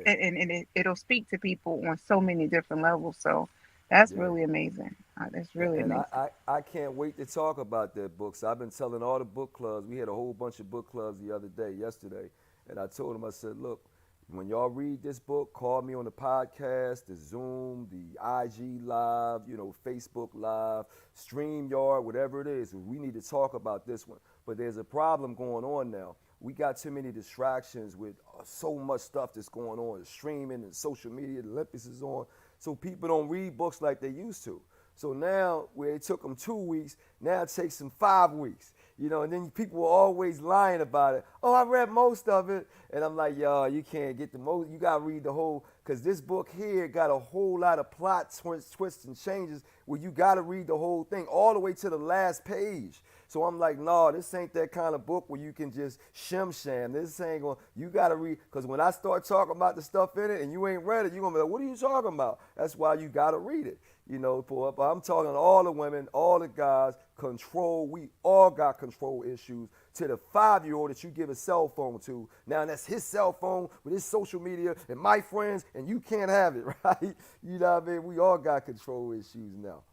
And it'll speak to people on so many different levels. So that's really amazing. That's really amazing. I can't wait to talk about that book. So I've been telling all the book clubs. We had a whole bunch of book clubs yesterday. And I told them, I said, look, when y'all read this book, call me on the podcast, the Zoom, the IG Live, Facebook Live, StreamYard, whatever it is. We need to talk about this one. But there's a problem going on now. We got too many distractions with so much stuff that's going on, the streaming and social media, the Olympics is on. So people don't read books like they used to. So now, where it took them 2 weeks, now it takes them 5 weeks. And then people were always lying about it. Oh, I read most of it. And I'm like, y'all, you can't get the most. You got to read the whole, because this book here got a whole lot of plot twists and changes where you got to read the whole thing all the way to the last page. So I'm like, no, this ain't that kind of book where you can just shim sham. This ain't going, you got to read, because when I start talking about the stuff in it and you ain't read it, you're going to be like, what are you talking about? That's why you got to read it. I'm talking to all the women, all the guys, control. We all got control issues. To the 5-year-old that you give a cell phone to, now that's his cell phone with his social media and my friends, and you can't have it, right? You know what I mean? We all got control issues now.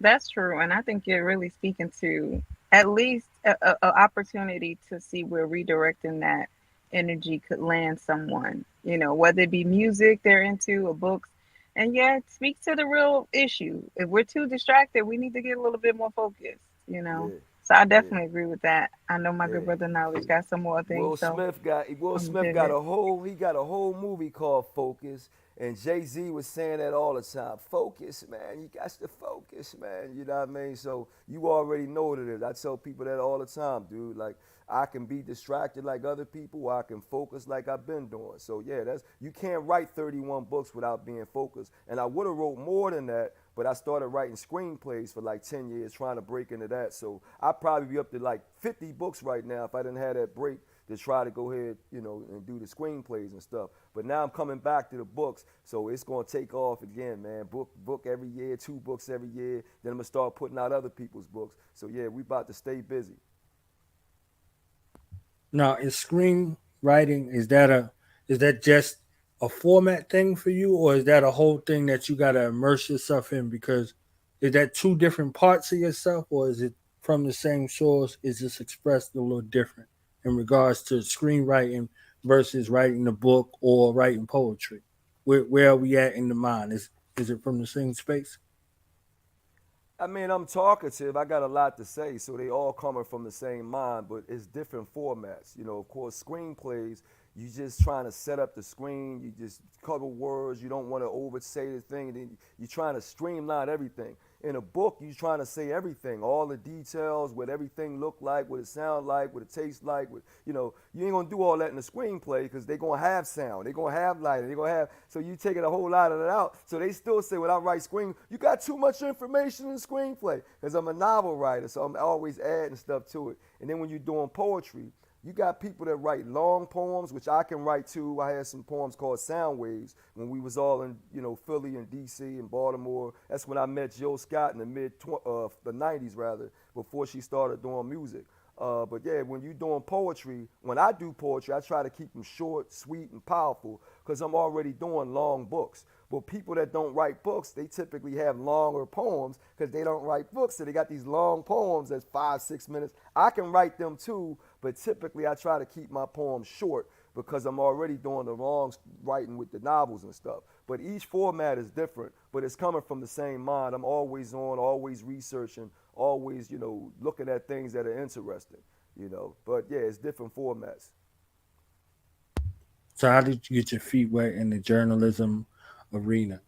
That's true, and I think you're really speaking to at least a opportunity to see where redirecting that energy could land someone. You know, whether it be music they're into or books, and yet speak to the real issue. If we're too distracted, we need to get a little bit more focused. You know, Yeah, so I yeah, definitely agree with that. I know my good yeah. brother Knowledge got some more things, so Will I'm Smith got vivid. a whole movie called Focus, and Jay-Z was saying that all the time. Focus, man, you got to focus, man. You know what I mean? So you already know what it is. I tell people that all the time, dude. Like, I can be distracted like other people, or I can focus like I've been doing. So yeah, that's, you can't write 31 books without being focused. And I would have wrote more than that, but I started writing screenplays for like 10 years trying to break into that. So I'd probably be up to like 50 books right now if I didn't have that break to try to go ahead, and do the screenplays and stuff. But now I'm coming back to the books, so it's gonna take off again, man. Book every year, 2 books every year. Then I'm gonna start putting out other people's books. So yeah, we about to stay busy. Now, is screenwriting, is that just a format thing for you, or is that a whole thing that you gotta immerse yourself in? Because is that two different parts of yourself, or is it from the same source? Is this expressed a little different in regards to screenwriting versus writing a book or writing poetry? Where are we at in the mind? Is it from the same space? I mean, I'm talkative. I got a lot to say, so they all coming from the same mind, but it's different formats. Of course, screenplays, you just trying to set up the screen. You just cover words. You don't want to oversay the thing. Then you're trying to streamline everything. In a book, you're trying to say everything, all the details, what everything look like, what it sound like, what it tastes like. You ain't gonna do all that in the screenplay because they gonna have sound, they gonna have lighting, they gonna have. So you taking a whole lot of it out. So they still say when I write you got too much information in the screenplay because I'm a novel writer, so I'm always adding stuff to it. And then when you're doing poetry, you got people that write long poems, which I can write too. I had some poems called Sound Waves when we was all in, Philly and DC and Baltimore. That's when I met Jill Scott in the 90s rather, before she started doing music. But yeah, when you doing poetry, when I do poetry, I try to keep them short, sweet, and powerful because I'm already doing long books. But people that don't write books, they typically have longer poems because they don't write books. So they got these long poems that's 5, 6 minutes. I can write them too, but typically I try to keep my poems short because I'm already doing the long writing with the novels and stuff. But each format is different, but it's coming from the same mind. I'm always on, always researching, always, looking at things that are interesting. But yeah, it's different formats. So how did you get your feet wet in the journalism arena?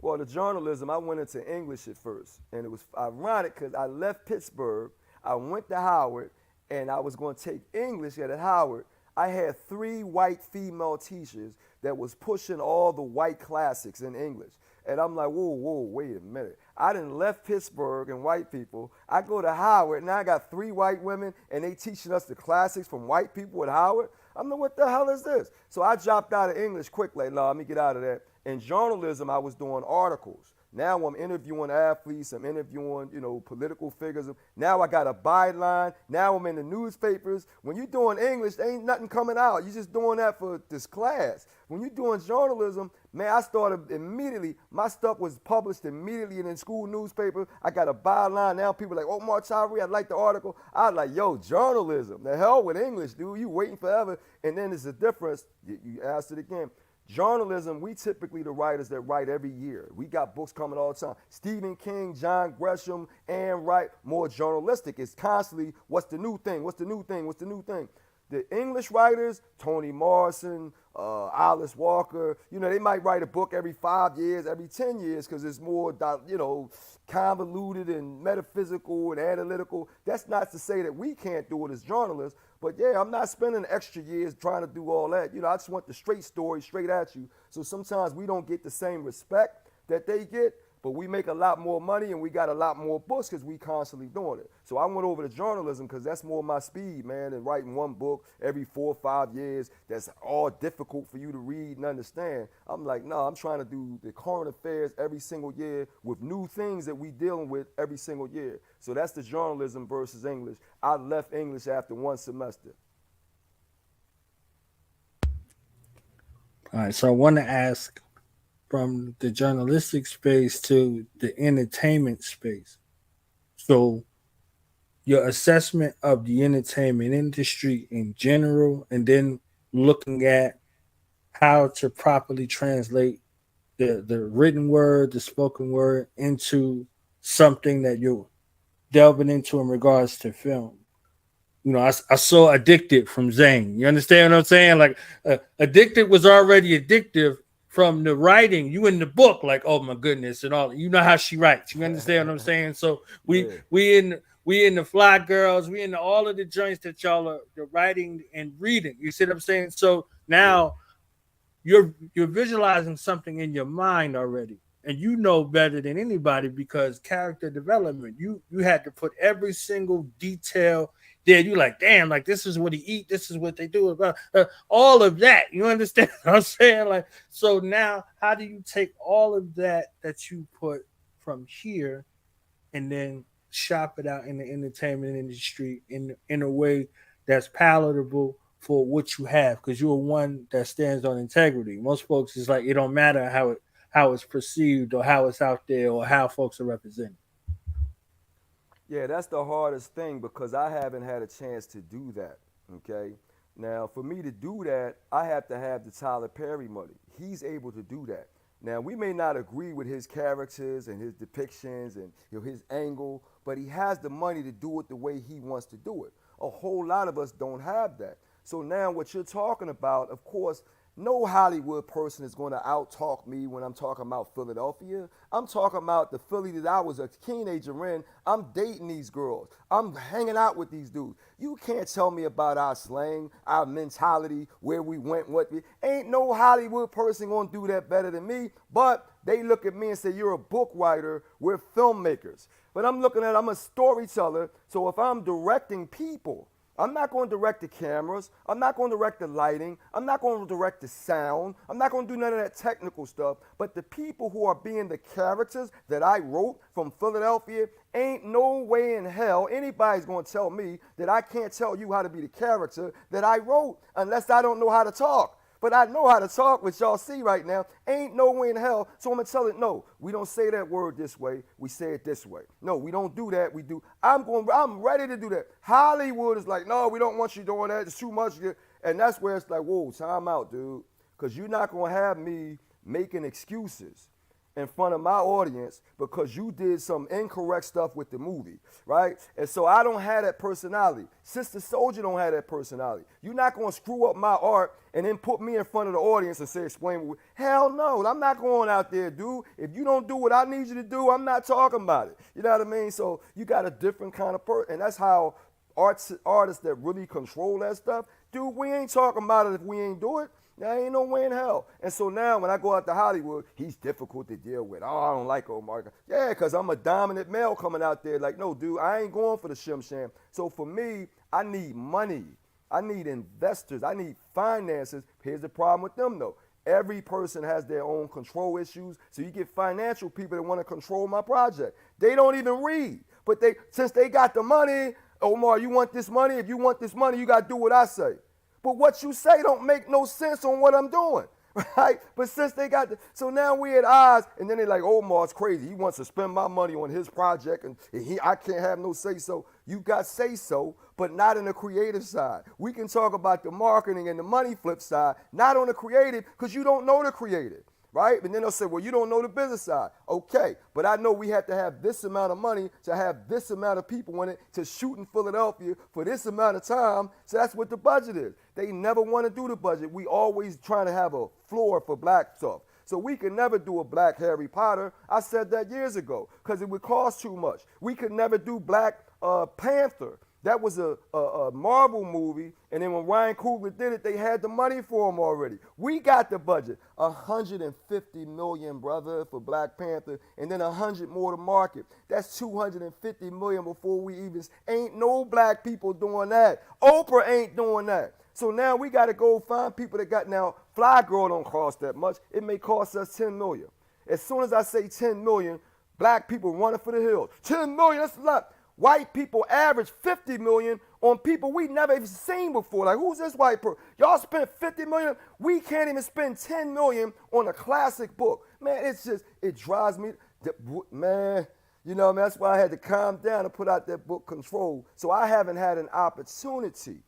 Well, the journalism, I went into English at first, and it was ironic because I left Pittsburgh, I went to Howard, and I was going to take English at Howard. I had 3 white female teachers that was pushing all the white classics in English. And I'm like, whoa, wait a minute. I done left Pittsburgh and white people. I go to Howard, now I got 3 white women, and they teaching us the classics from white people at Howard. I'm like, what the hell is this? So I dropped out of English quick, like, no, let me get out of that. In journalism, I was doing articles. Now I'm interviewing athletes, I'm interviewing, political figures. Now I got a byline. Now I'm in the newspapers. When you're doing English, there ain't nothing coming out. You're just doing that for this class. When you're doing journalism, man, I started immediately. My stuff was published immediately in the school newspaper. I got a byline. Now people are like, Omar Tyree, I like the article. I was like, yo, journalism. The hell with English, dude. You waiting forever. And then there's a difference. You asked it again. Journalism, we typically the writers that write every year. We got books coming all the time. Stephen King, John Gresham, Anne Wright, more journalistic. It's constantly, what's the new thing? What's the new thing? What's the new thing? The English writers, Toni Morrison, Alice Walker, they might write a book every 5 years, every 10 years, because it's more, convoluted and metaphysical and analytical. That's not to say that we can't do it as journalists, but yeah, I'm not spending extra years trying to do all that. I just want the straight story straight at you. So sometimes we don't get the same respect that they get, But we make a lot more money and we got a lot more books because we constantly doing it. So I went over to journalism because that's more my speed, man, and writing one book every 4 or 5 years that's all difficult for you to read and understand. I'm like, no, I'm trying to do the current affairs every single year with new things that we dealing with every single year. So that's the journalism versus English. I left English after one semester. All right, so I want to ask from the journalistic space to the entertainment space. So your assessment of the entertainment industry in general, and then looking at how to properly translate the written word, the spoken word into something that you're delving into in regards to film. You know, I saw Addicted from Zane. You understand what I'm saying? Like, Addicted was already addictive from the writing. You in the book, like, oh my goodness, and all. You know how she writes. You understand what I'm saying? So we Yeah. we in the Flyy Girls, we in all of the joints that y'all are writing and reading. You see what I'm saying? So now you're visualizing something in your mind already, and you know better than anybody because character development. You had to put every single detail there. You like, damn, like this is what he eat, this is what they do, all of that. You understand what I'm saying? Like, so now, how do you take all of that you put from here, and then shop it out in the entertainment industry in a way that's palatable for what you have, because you're one that stands on integrity. Most folks is like it don't matter how it's perceived or how it's out there or how folks are represented. Yeah, that's the hardest thing because I haven't had a chance to do that. Okay. Now, for me to do that, I have to have the Tyler Perry money. He's able to do that. Now, we may not agree with his characters and his depictions and his angle, but he has the money to do it the way he wants to do it. A whole lot of us don't have that. So now what you're talking about, of course, no Hollywood person is going to out-talk me when I'm talking about Philadelphia. I'm talking about the Philly that I was a teenager in. I'm dating these girls. I'm hanging out with these dudes. You can't tell me about our slang, our mentality, where we went, what we... Ain't no Hollywood person going to do that better than me, but they look at me and say, you're a book writer, we're filmmakers. But I'm looking at, I'm a storyteller, so if I'm directing people, I'm not going to direct the cameras. I'm not going to direct the lighting. I'm not going to direct the sound. I'm not going to do none of that technical stuff. But the people who are being the characters that I wrote from Philadelphia, ain't no way in hell anybody's going to tell me that I can't tell you how to be the character that I wrote unless I don't know how to talk. But I know how to talk, which y'all see right now. Ain't no way in hell. So I'm going to tell it, no, we don't say that word this way. We say it this way. No, we don't do that. We do. I'm ready to do that. Hollywood is like, no, we don't want you doing that. It's too much. And that's where it's like, whoa, time out, dude. Because you're not going to have me making excuses in front of my audience because you did some incorrect stuff with the movie, right? And so I don't have that personality. Sister Soldier don't have that personality. You're not going to screw up my art and then put me in front of the audience and say, explain. Hell no, I'm not going out there, dude. If you don't do what I need you to do, I'm not talking about it. You know what I mean? So you got a different kind of person. And that's how artists that really control that stuff, dude, we ain't talking about it if we ain't do it. There ain't no way in hell. And so now when I go out to Hollywood, he's difficult to deal with. Oh, I don't like Omar. Yeah, because I'm a dominant male coming out there like, no, dude, I ain't going for the shim sham. So for me, I need money. I need investors. I need finances. Here's the problem with them, though. Every person has their own control issues. So you get financial people that want to control my project. They don't even read. But since they got the money, Omar, you want this money? If you want this money, you got to do what I say. But what you say don't make no sense on what I'm doing, right? But since they got so now we at odds, and then they're like, Omar's crazy. He wants to spend my money on his project, and I can't have no say-so. You got say-so, but not in the creative side. We can talk about the marketing and the money flip side, not on the creative, because you don't know the creative. Right? And then they'll say, well, you don't know the business side. Okay, but I know we have to have this amount of money to have this amount of people in it to shoot in Philadelphia for this amount of time. So that's what the budget is. They never want to do the budget. We always trying to have a floor for black stuff. So we could never do a black Harry Potter. I said that years ago because it would cost too much. We could never do Black Panther. That was a Marvel movie, and then when Ryan Coogler did it, they had the money for him already. We got the budget, 150 million, brother, for Black Panther, and then 100 more to market. That's 250 million before we even. Ain't no black people doing that. Oprah ain't doing that. So now we got to go find people that got now. Flyy Girl don't cost that much. It may cost us 10 million. As soon as I say 10 million, black people running for the hills. 10 million, that's a lot. White people average 50 million on people we never even seen before. Like, who's this white person? Y'all spent 50 million? We can't even spend 10 million on a classic book. Man, it's just, it drives me, man, you know, man, that's why I had to calm down and put out that book, Control. So I haven't had an opportunity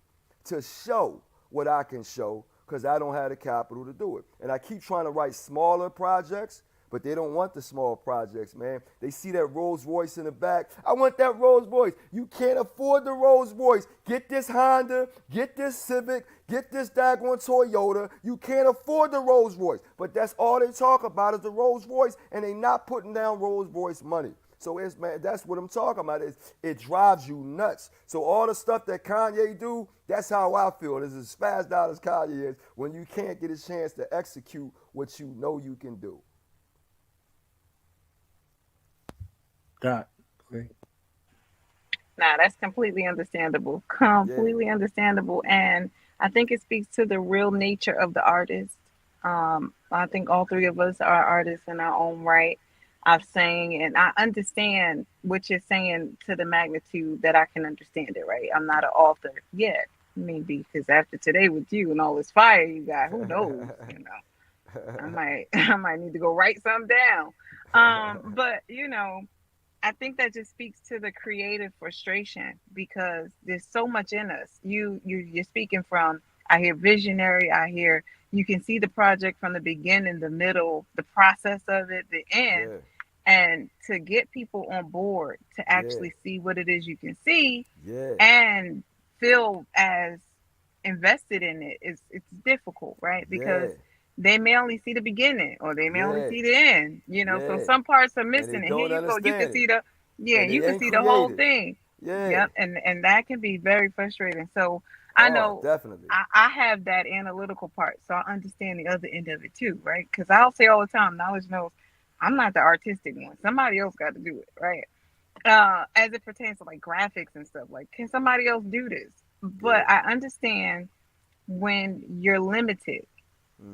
to show what I can show because I don't have the capital to do it. And I keep trying to write smaller projects, but they don't want the small projects, man. They see that Rolls Royce in the back. I want that Rolls Royce. You can't afford the Rolls Royce. Get this Honda, get this Civic, get this daggone Toyota. You can't afford the Rolls Royce. But that's all they talk about is the Rolls Royce, and they not putting down Rolls Royce money. So it's, man, that's what I'm talking about. It drives you nuts. So all the stuff that Kanye do, that's how I feel. It's as spazzed out as Kanye is when you can't get a chance to execute what you know you can do. Dot. Great. Nah, that's completely understandable. Completely understandable. And I think it speaks to the real nature of the artist. I think all three of us are artists in our own right. I've sang and I understand what you're saying to the magnitude that I can understand it, right? I'm not an author yet, maybe, because after today with you and all this fire you got, who knows, you know. I might need to go write something down. But you know, I think that just speaks to the creative frustration because there's so much in us. You're speaking from, I hear visionary, I hear you can see the project from the beginning, the middle, the process of it, the end. Yeah. And to get people on board to actually see what it is you can see Yeah. and feel as invested in it it's difficult, right? Because they may only see the beginning or they may only see the end, you know. So some parts are missing, and here you go, you can see the you can see the whole thing. Yep. And that can be very frustrating. So I know definitely. I have that analytical part, so I understand the other end of it too, right? Because I'll say all the time, knowledge knows I'm not the artistic one. Somebody else got to do it, right? As it pertains to like graphics and stuff, like, can somebody else do this? But I understand when you're limited.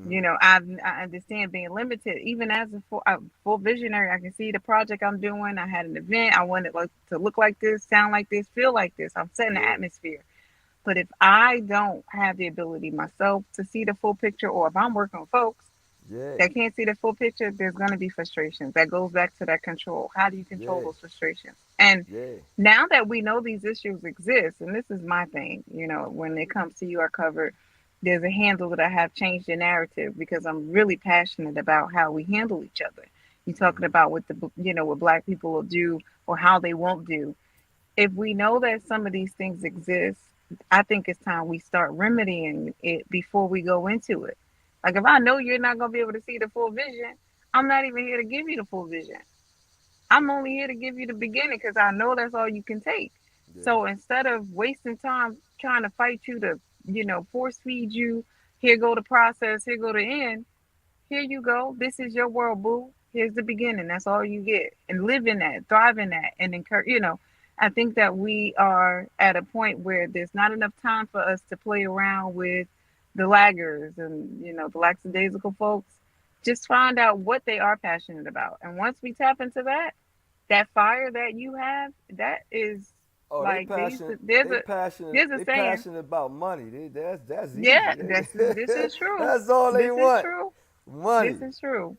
You know, I understand being limited. Even as a full visionary, I can see the project I'm doing. I had an event. I wanted to look like this, sound like this, feel like this. I'm setting the atmosphere. But if I don't have the ability myself to see the full picture, or if I'm working with folks that can't see the full picture, there's going to be frustrations. That goes back to that control. How do you control those frustrations? And now that we know these issues exist, and this is my thing, you know, when it comes to You Are Covered, there's a handle that I have changed the narrative because I'm really passionate about how we handle each other. You're talking about what what Black people will do or how they won't do. If we know that some of these things exist, I think it's time we start remedying it before we go into it. Like, if I know you're not going to be able to see the full vision, I'm not even here to give you the full vision. I'm only here to give you the beginning because I know that's all you can take. So instead of wasting time trying to fight you to, force feed you, here go the process, here go the end, here you go. This is your world, boo. Here's the beginning. That's all you get. And live in that, thrive in that, and encourage, I think that we are at a point where there's not enough time for us to play around with the laggers and, the lackadaisical folks. Just find out what they are passionate about. And once we tap into that fire that you have, that is like, they saying. Passionate about money. That's easy. Yeah, this is true. That's all they want. True. Money. This is true.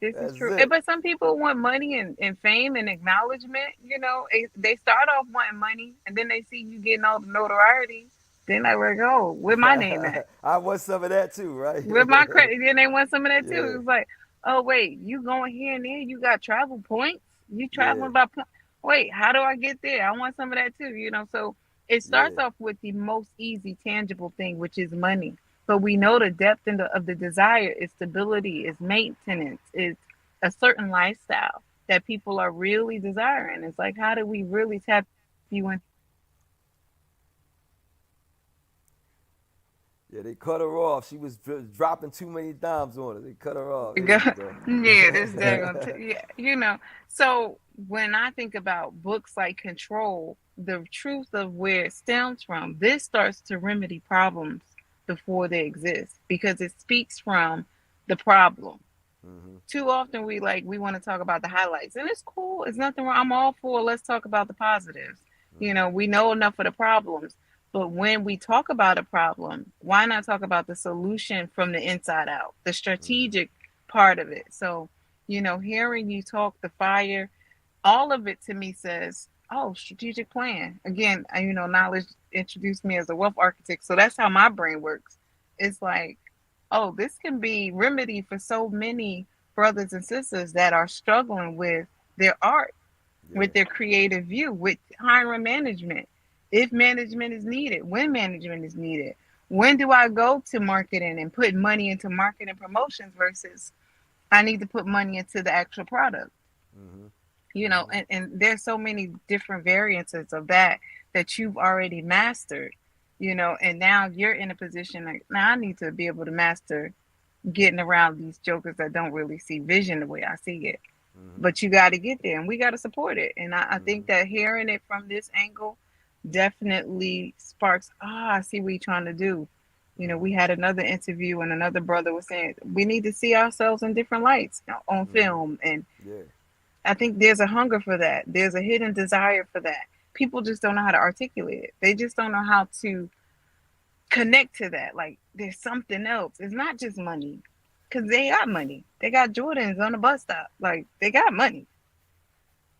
That's is true. it. But some people want money and fame and acknowledgement. They start off wanting money, and then they see you getting all the notoriety. Then they like, oh, where my name at? I want some of that too, right? Where my credit? Then they want some of that too. It's like, oh wait, you going here and there? You got travel points? You traveling by point? Wait, how do I get there? I want some of that too. So it starts off with the most easy, tangible thing, which is money. But we know the depth of the desire is stability, is maintenance, is a certain lifestyle that people are really desiring. It's like, how do we really tap you in? Yeah, they cut her off. She was dropping too many dimes on her. They cut her off. There Go- you go. yeah, this daggone yeah, So when I think about books like Control, the truth of where it stems from, this starts to remedy problems before they exist because it speaks from the problem. Hmm. Too often we want to talk about the highlights, and it's cool. It's nothing wrong. I'm all for let's talk about the positives. Hmm. We know enough of the problems, but when we talk about a problem, why not talk about the solution from the inside out, the Hmm. strategic part of it? So, hearing you talk the fire, all of it to me says, oh, strategic plan. Again, knowledge introduced me as a wealth architect, so that's how my brain works. It's like, oh, this can be remedy for so many brothers and sisters that are struggling with their art, with Yeah. their creative view, with hiring management. If management is needed, when management is needed, when do I go to marketing and put money into marketing promotions versus I need to put money into the actual product? Hmm. Hmm. And there's so many different variances of that you've already mastered, and now you're in a position like, now I need to be able to master getting around these jokers that don't really see vision the way I see it. Hmm. But you got to get there, and we got to support it. And I think Hmm. that hearing it from this angle definitely sparks. I see what you're trying to do. We Hmm. had another interview, and another brother was saying we need to see ourselves in different lights on Hmm. film, and Yeah. I think there's a hunger for that. There's a hidden desire for that. People just don't know how to articulate it. They just don't know how to connect to that. Like there's something else. It's not just money, because they got money. They got Jordans on the bus stop. Like they got money,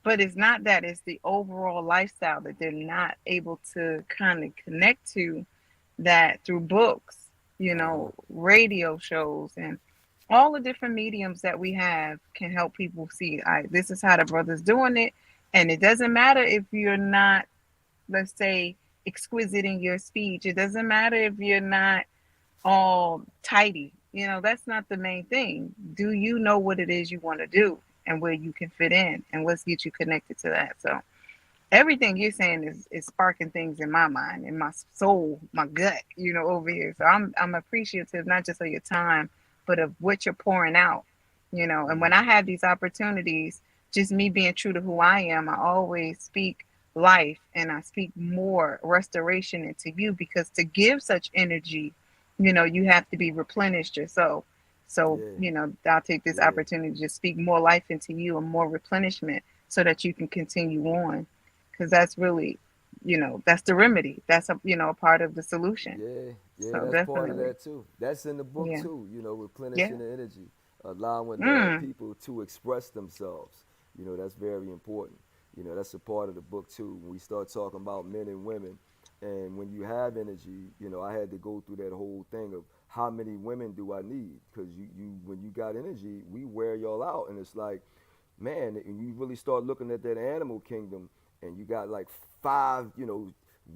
but it's not that. It's the overall lifestyle that they're not able to kind of connect to that through books, Uh-huh. radio shows, and all the different mediums that we have can help people see, this is how the brother's doing it. And it doesn't matter if you're not, let's say, exquisite in your speech. It doesn't matter if you're not all tidy. That's not the main thing. Do you know what it is you want to do and where you can fit in? And let's get you connected to that. So everything you're saying is sparking things in my mind, in my soul, my gut, over here. So I'm appreciative not just of your time, but of what you're pouring out, And when I Hmm. have these opportunities, just me being true to who I am, I always speak life and I speak more restoration into you because to give such energy, you have to be replenished yourself. So, Yeah. I'll take this Yeah. opportunity to speak more life into you and more replenishment so that you can continue on because that's really, that's the remedy. That's a part of the solution. Yeah, yeah, So that's part of definitely, that too. That's in the book yeah, too, yeah. replenishing the energy, allowing Mm. people to express themselves. That's very important. That's a part of the book too. When we start talking about men and women, and when you have energy, I had to go through that whole thing of how many women do I need? Because when you got energy, we wear y'all out, and it's like, man, and you really start looking at that animal kingdom, and you got like five,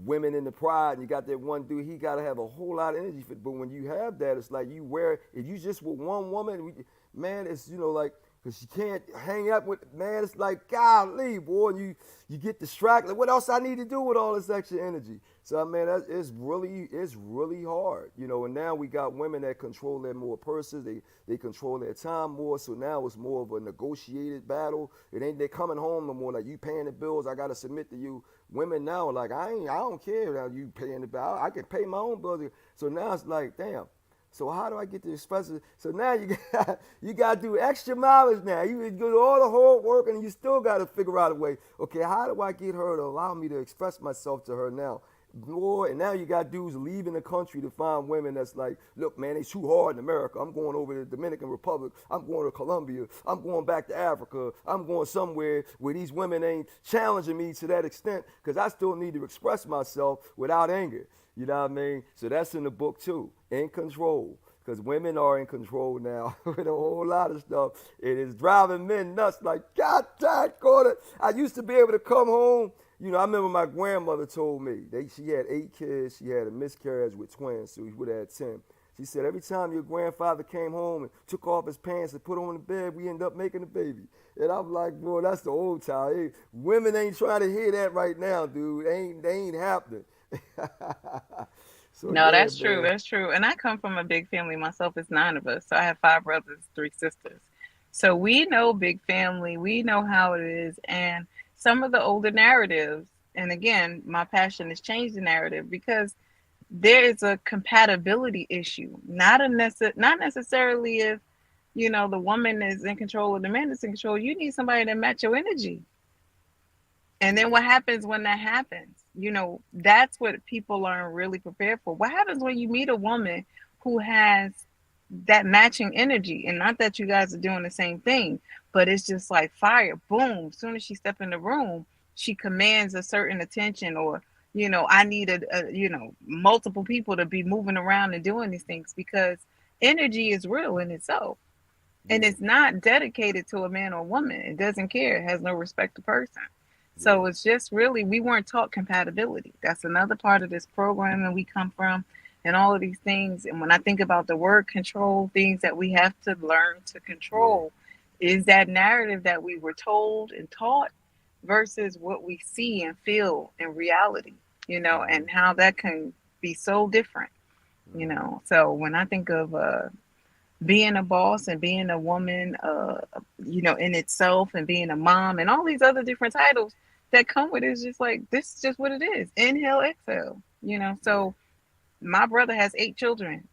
women in the pride, and you got that one dude. He got to have a whole lot of energy for. But when you have that, it's like you wear. If you just with one woman, man, it's like because you can't hang up with man. It's like golly, boy, you get distracted. What else I need to do with all this extra energy? So I mean, it's really hard, And now we got women that control their more purses. They control their time more. So now it's more of a negotiated battle. It ain't they coming home no more like you paying the bills. I gotta submit to you. Women now are like I don't care now you paying the bill. I can pay my own bills. So now it's like damn. So how do I get the expenses? So now you got to do extra mileage now. You do all the hard work and you still got to figure out a way. Okay, how do I get her to allow me to express myself to her now? Boy, and now you got dudes leaving the country to find women that's like, look, man, they too hard in America. I'm going over to the Dominican Republic. I'm going to Colombia. I'm going back to Africa. I'm going somewhere where these women ain't challenging me to that extent because I still need to express myself without anger. You know what I mean? So that's in the book too. In control. Because women are in control now with a whole lot of stuff. It is driving men nuts. Like, God damn, I used to be able to come home. I remember my grandmother told me she had 8 kids. She had a miscarriage with twins, so we would have had 10. She said every time your grandfather came home and took off his pants and put on the bed, we end up making a baby. And I'm like, bro, that's the old time. Hey, women ain't trying to hear that right now, dude. They ain't happening. So No, yeah, that's true. man. That's true. And I come from a big family myself. It's 9 of us. So I have 5 brothers, 3 sisters. So we know big family. We know how it is. And some of the older narratives, and again, my passion is change the narrative because there is a compatibility issue. Not necessarily if, the woman is in control or the man is in control. You need somebody to match your energy. And then Yeah. what happens when that happens? That's what people aren't really prepared for. What happens when you meet a woman who has that matching energy? And not that you guys are doing the same thing, but it's just like fire. Boom. As soon as she steps in the room, she commands a certain attention or, I need multiple people to be moving around and doing these things because energy is real in itself. And Yeah. it's not dedicated to a man or woman. It doesn't care. It has no respect to person. Yeah. So it's just really, we weren't taught compatibility. That's another part of this program that we come from and all of these things. And when I think about the word control, things that we have to learn to Yeah. control is that narrative that we were told and taught versus what we see and feel in reality, Mhm. and how that can be so different, Mhm. So when I think of being a boss and being a woman, in itself, and being a mom and all these other different titles that come with it, is just like, this is just what it is. Inhale, exhale, Yeah. So my brother has 8 children,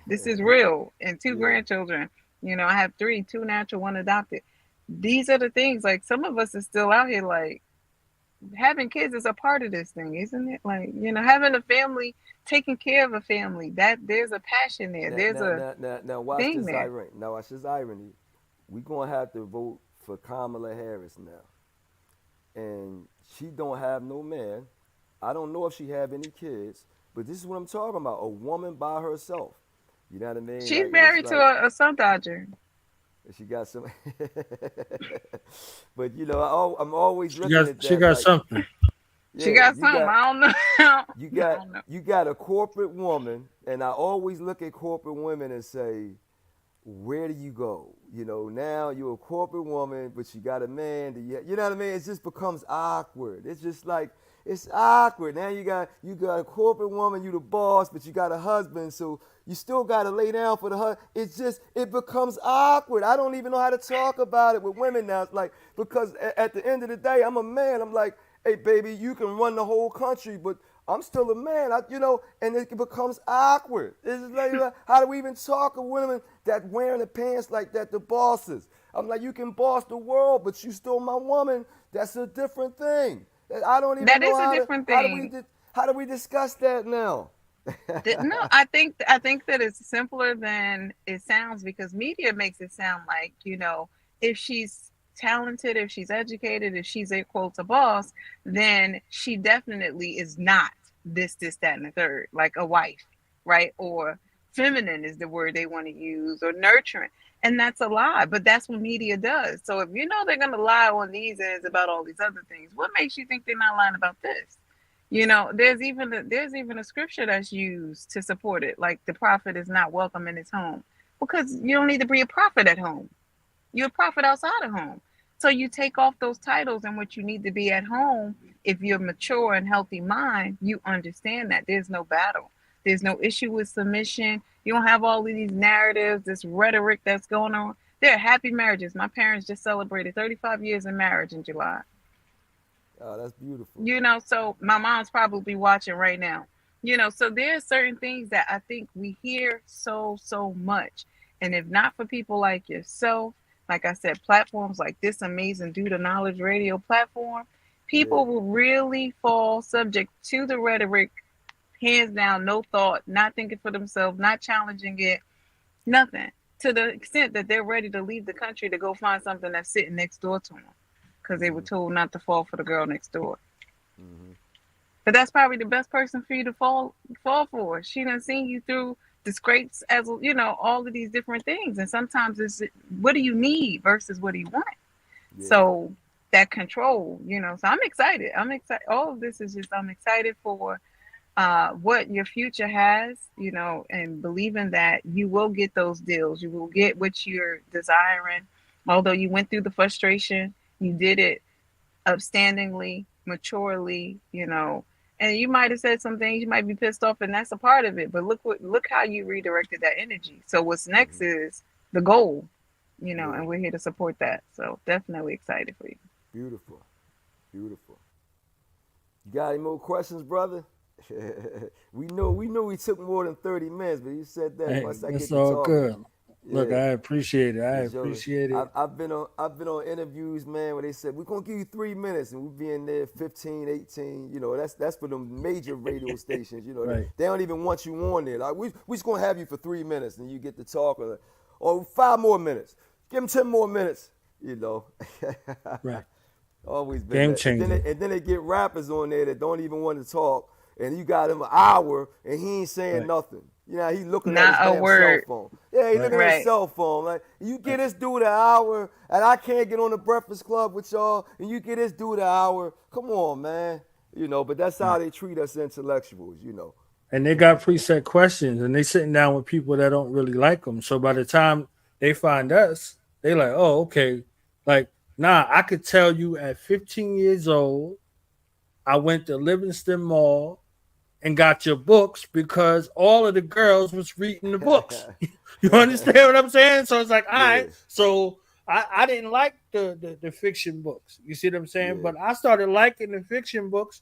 this is real, and two Yeah. grandchildren. I have three, two natural, one adopted. These are the things, like, some of us are still out here, like, having kids is a part of this thing, isn't it? Like, having a family, taking care of a family, that there's a passion there. Now, There's now, a now, now, now, watch thing this there. irony. Now, watch this irony. We gonna have to vote for Kamala Harris now, and she don't have no man. I don't know if she have any kids, but this is what I'm talking about. A woman by herself. You know what I mean? She's Like, and it's married to like a Sun Dodger. she got some. But I'm always She looking got at she that got like, something. She yeah, got something. I don't know. I don't know. you got a corporate woman, and I always look at corporate women and say, where do you go? Now you're a corporate woman, but you got a man. You know what I mean? It just becomes awkward. It's just like it's awkward. Now you got a corporate woman, you the boss, but you got a husband, so you still got to lay down for the husband. It becomes awkward. I don't even know how to talk about it with women now. It's like because at the end of the day, I'm a man. I'm like, hey baby, you can run the whole country, but I'm still a man, and it becomes awkward. It's like, how do we even talk to women that wearing the pants like that, the bosses? I'm like, you can boss the world, but you still my woman. That's a different thing. I don't even That know is a different thing. how do we discuss that now? No, I think that it's simpler than it sounds because media makes it sound like, if she's talented, if she's educated, if she's a quote a boss, then she definitely is not this, that, and the third, like a wife, right? Or feminine is the word they want to use, or nurturing. And that's a lie, but that's what media does. So if they're gonna lie on these ends about all these other things, what makes you think they're not lying about this? There's even a scripture that's used to support it, like the prophet is not welcome in his home, because you don't need to be a prophet at home. You're a prophet outside of home. So you take off those titles and what you need to be at home. If you're mature and healthy mind, you understand that there's no battle. There's no issue with submission. You don't have all of these narratives, this rhetoric that's going on. They're happy marriages. My parents just celebrated 35 years in marriage in July. Oh, that's beautiful. So my mom's probably watching right now. So there's certain things that I think we hear so much. And if not for people like yourself, like I said, platforms like this amazing Do the Knowledge radio platform, Yeah, people will really fall subject to the rhetoric, hands down, no thought, not thinking for themselves, not challenging it, nothing. To the extent that they're ready to leave the country to go find something that's sitting next door to them because they were hmm told not to fall for the girl next door. hmm But that's probably the best person for you to fall for. She done seen you through the scrapes, as all of these different things. And sometimes it's what do you need versus what do you want. yeah, So that control. So I'm excited. I'm excited. All of this is just I'm excited for what your future has, and believing that you will get those deals. You will get what you're desiring. Although you went through the frustration, you did it upstandingly, maturely, And you might have said some things, you might be pissed off, and that's a part of it. But look how you redirected that energy. So what's next is the goal, Yeah, and we're here to support that. So definitely excited for you. beautiful, beautiful. You got any more questions, brother? we took more than 30 minutes, but you said that Hey, once I it's get to all talking. good. Look, Yeah. I appreciate it. I For sure. appreciate it. I've been on interviews, man, where they said we're gonna give you 3 minutes, and we'll be in there 15, 18. That's for the major radio stations. Right. They don't even want you on there. Like we just gonna have you for 3 minutes, and you get to talk, or 5 more minutes. Give them 10 more minutes. You know. Right. Always been Game that. And then, changer. they, and then they get rappers on there that don't even want to talk, and you got him an hour, and he ain't saying Right. nothing. He looking at his Not a damn cell word. phone. Yeah, he Right. looking at his Right. cell phone. Like, you get this dude an hour, and I can't get on the Breakfast Club with y'all, and you get this dude an hour. Come on, man. But that's how Right. they treat us intellectuals. And they got preset questions, and they sitting down with people that don't really like them. So by the time they find us, they like, oh, okay. Like, nah, I could tell you at 15 years old, I went to Livingston Mall and got your books because all of the girls was reading the books. You understand what I'm saying? So it's like, all Yeah, right. So I didn't like the fiction books. You see what I'm saying? yeah, But I started liking the fiction books.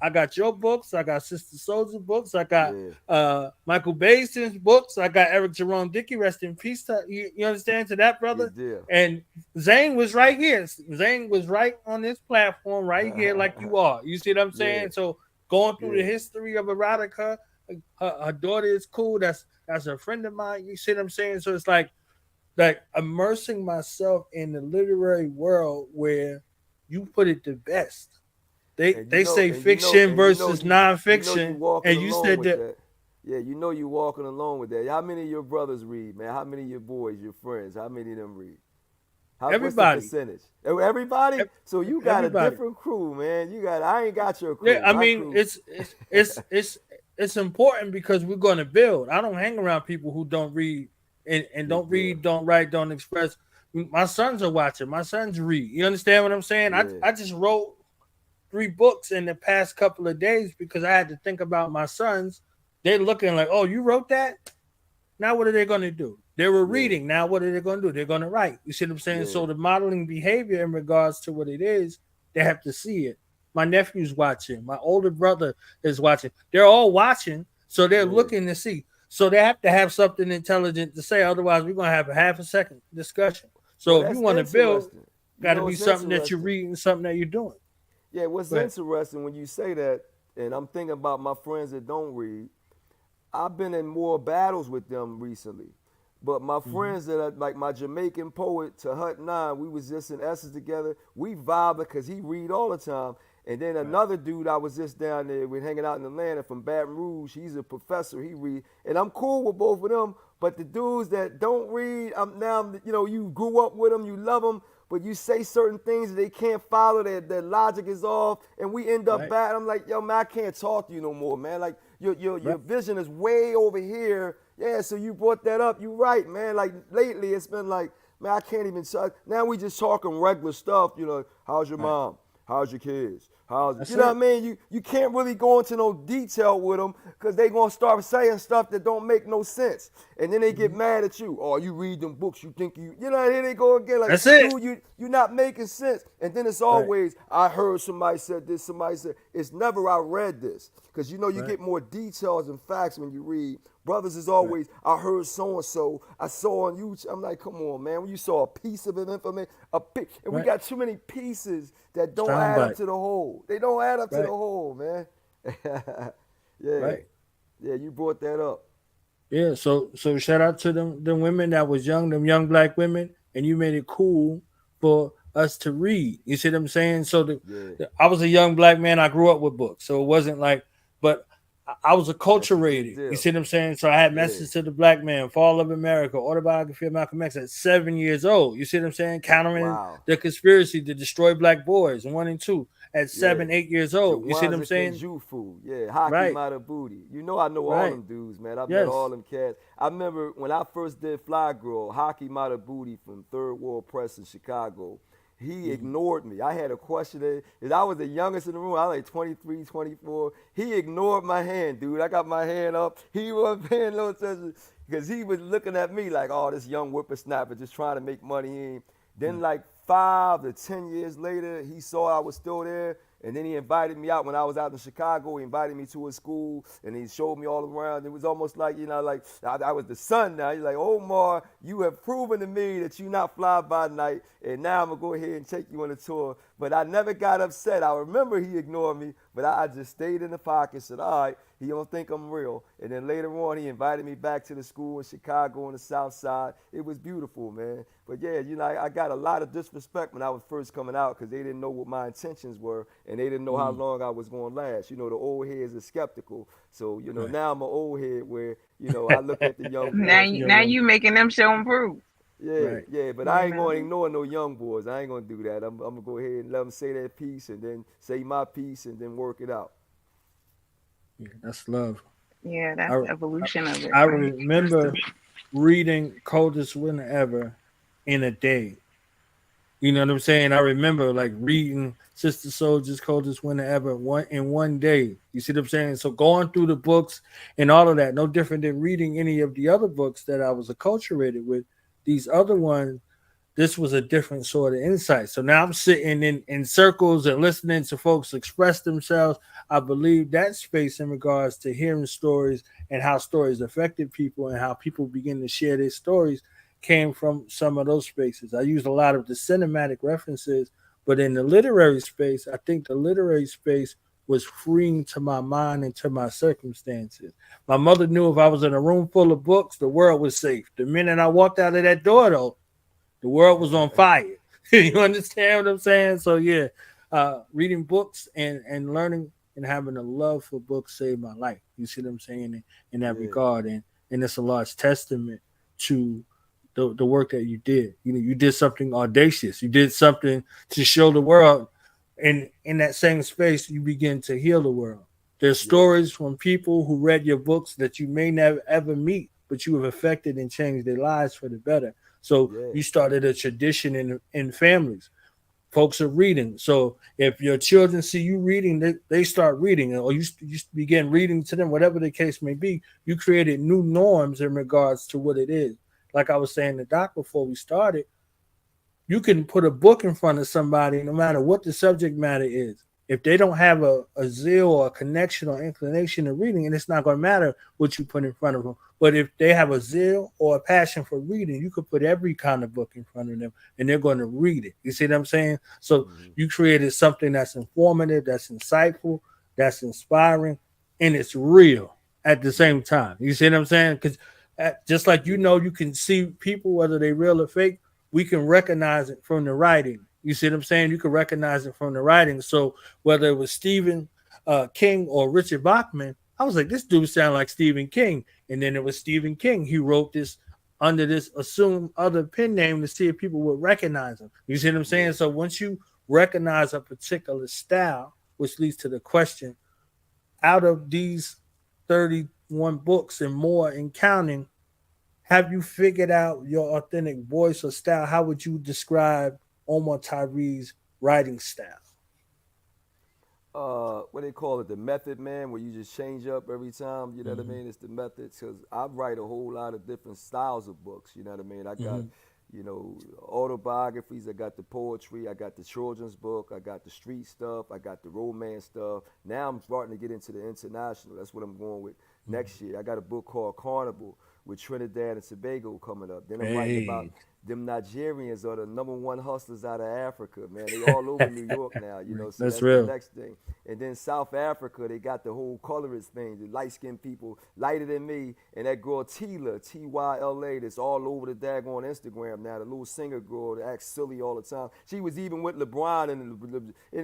I got your books. I got Sister Soldier's books. I got yeah, Michael Bason's books. I got Eric Jerome Dickey. Rest in peace. You understand to that, brother? good deal. And Zane was right here. Zane was right on this platform, right here, like you are. You see what I'm Yeah, saying? So going through the yeah, history of erotica, her daughter is cool. That's a friend of mine. You see what I'm saying? So it's like immersing myself in the literary world where you put it the best. They say fiction versus you nonfiction, walking and you along said with that that. Yeah, you walking along with that. How many of your brothers read, man? How many of your boys, your friends, how many of them read? What's the everybody, percentage? Everybody? ev- So you got a everybody. different crew, man. I ain't got your Yeah, crew. I My mean crew. it's important because we're going to build. I don't hang around people who don't read and Good don't deal. read, don't write, don't express. My sons are watching. My sons read. You understand what I'm saying? Yeah, I just wrote 3 books in the past couple of days because I had to think about my sons. They're looking like, oh, you wrote that? Now what are they going to do? They were yeah, reading. Now what are they going to do? They're going to write. You see what I'm saying? yeah, So the modeling behavior in regards to what it is, they have to see it. My nephew's watching. My older brother is watching. They're all watching, so they're yeah. looking to see. So they have to have something intelligent to say. Otherwise, we're going to have a half a second discussion. Well, So if you that's want to build, interesting. got to be It's something that you're interesting. reading, something that you're doing. Yeah, what's But interesting when you say that, and I'm thinking about my friends that don't read, I've been in more battles with them recently. But my mm-hmm. friends that are like my Jamaican poet to Hut Nine, we was just in Essence together. We vibe because he read all the time. And then Right. another dude I was just down there, we're hanging out in Atlanta from Baton Rouge. He's a professor. He read, and I'm cool with both of them. But the dudes that don't read, you grew up with them, you love them, but you say certain things that they can't follow. Their logic is off, and we end up Right. bad. I'm like, yo, man, I can't talk to you no more, man. Like your Right. vision is way over here. Yeah, so you brought that up. You right, man. Like lately, it's been like, man, I can't even talk. Now we just talking regular stuff. How's your Right. mom? How's your kids? That's You know what it. I mean? You can't really go into no detail with them because they gonna start saying stuff that don't make no sense, and then they get Mm-hmm. mad at you. Oh, you read them books? You think here they go again. Like, That's it. dude, you not making sense. And then it's Right. always I heard somebody said this. Somebody said it's never I read this because you Right. get more details and facts when you read. Brothers is Right. always, I heard so and so, I saw on YouTube. I'm like, come on, man. When you saw a piece of information, and we Right. got too many pieces that don't add up Soundbite. to the whole. They don't add up to the Right. whole, man. Yeah, Right. yeah. You brought that up. Yeah. So shout out to them women that was young, them young black women, and you made it cool for us to read. You see what I'm saying? So Yeah, I was a young black man. I grew up with books, so it wasn't like, but I was that's a big acculturated. You deal. see what I'm saying? So I had Yeah, Message to the Black Man, Fall of America, Autobiography of Malcolm X at 7 years old. You see what I'm saying? Countering wow. the conspiracy to destroy black boys, 1 and 2 at Yeah. 7, 8 years old. You see what I'm Jawanza saying? Kenjufu, yeah, Hockey Right, Mata Booty. I know all right. them dudes, man. I've met all Yes. them cats. I remember when I first did Flyy Girl, Hockey Mata Booty from Third World Press in Chicago. He ignored me. I had a question. And I was the youngest in the room. I was like 23, 24. He ignored my hand, dude. I got my hand up. He wasn't paying no attention because he was looking at me like, oh, this young whippersnapper just trying to make money. Then like 5 to 10 years later, he saw I was still there. And then he invited me out when I was out in Chicago. He invited me to his school, and he showed me all around. It was almost like, like I was the son now. He's like, Omar, you have proven to me that you not fly by night, and now I'm going to go ahead and take you on a tour. But I never got upset. I remember he ignored me, but I just stayed in the pocket, said, all right, he don't think I'm real. And then later on, he invited me back to the school in Chicago on the South Side. It was beautiful, man. But yeah, I got a lot of disrespect when I was first coming out because they didn't know what my intentions were and they didn't know how long I was going to last. The old heads are skeptical. So, Right. now I'm an old head where, I look at the young Now boys. you Yeah, now well, you making them show and prove. Yeah, right. yeah, but I ain't You going to ignore no young boys. I ain't going to do that. I'm going to go ahead and let them say their piece and then say my piece and then work it out. Yeah, that's love. Yeah, I, that's evolution of it, I right? remember reading Coldest Winter Ever in a day. You know what I'm saying? I remember like reading Sister Soldier's Coldest Winter Ever in one day. You see what I'm saying? So going through the books and all of that, no different than reading any of the other books that I was acculturated with. These other ones, this was a different sort of insight. So now I'm sitting in circles and listening to folks express themselves. I believe that space in regards to hearing stories and how stories affected people and how people begin to share their stories came from some of those spaces. I used a lot of the cinematic references, but in the literary space, I think the literary space was freeing to my mind and to my circumstances. My mother knew if I was in a room full of books, the world was safe. The minute I walked out of that door, though, the world was on fire. You understand what I'm saying? So yeah, reading books and learning and having a love for books saved my life. You see what I'm saying in that Yeah, regard, and it's a large testament to the work that you did. You did something audacious. You did something to show the world, and in that same space, you begin to heal the world. There's yeah, stories from people who read your books that you may never ever meet, but you have affected and changed their lives for the better. So yeah, you started a tradition in families. Folks are reading. So if your children see you reading, they start reading, or you begin reading to them, whatever the case may be. You created new norms in regards to what it is. Like I was saying to Doc before we started, you can put a book in front of somebody, no matter what the subject matter is. If they don't have a zeal or a connection or inclination to reading, and it's not going to matter what you put in front of them. But if they have a zeal or a passion for reading, you could put every kind of book in front of them and they're going to read it. You see what I'm saying? So hmm, you created something that's informative, that's insightful, that's inspiring, and it's real at the yeah, same time. You see what I'm saying? Because just like yeah, you can see people, whether they real or fake, we can recognize it from the writing. You see what I'm saying? You can recognize it from the writing. So whether it was Stephen King or Richard Bachman, I was like, this dude sound like Stephen King. And then it was Stephen King. He wrote this under this assumed other pen name to see if people would recognize him. You see what I'm saying? yeah. So once you recognize a particular style, which leads to the question, out of these 31 books and more and counting, have you figured out your authentic voice or style? How would you describe Omar Tyree's writing style? What they call it, the method, man, where you just change up every time. You know what I Mm-hmm. mean? It's the method because I write a whole lot of different styles of books. You know what I mean? I got, Mm-hmm. autobiographies. I got the poetry. I got the children's book. I got the street stuff. I got the romance stuff. Now I'm starting to get into the international. That's what I'm going with next year. I got a book called Carnival with Trinidad and Tobago coming up. Then I'm writing about Hey. them Nigerians are the number one hustlers out of Africa, man. They all over New York now, so That's that's the real. next thing. And then South Africa, they got the whole colorist thing, the light-skinned people, lighter than me, and that girl Tila, Tyla, that's all over the daggone Instagram now, the little singer girl that acts silly all the time. She was even with LeBron, and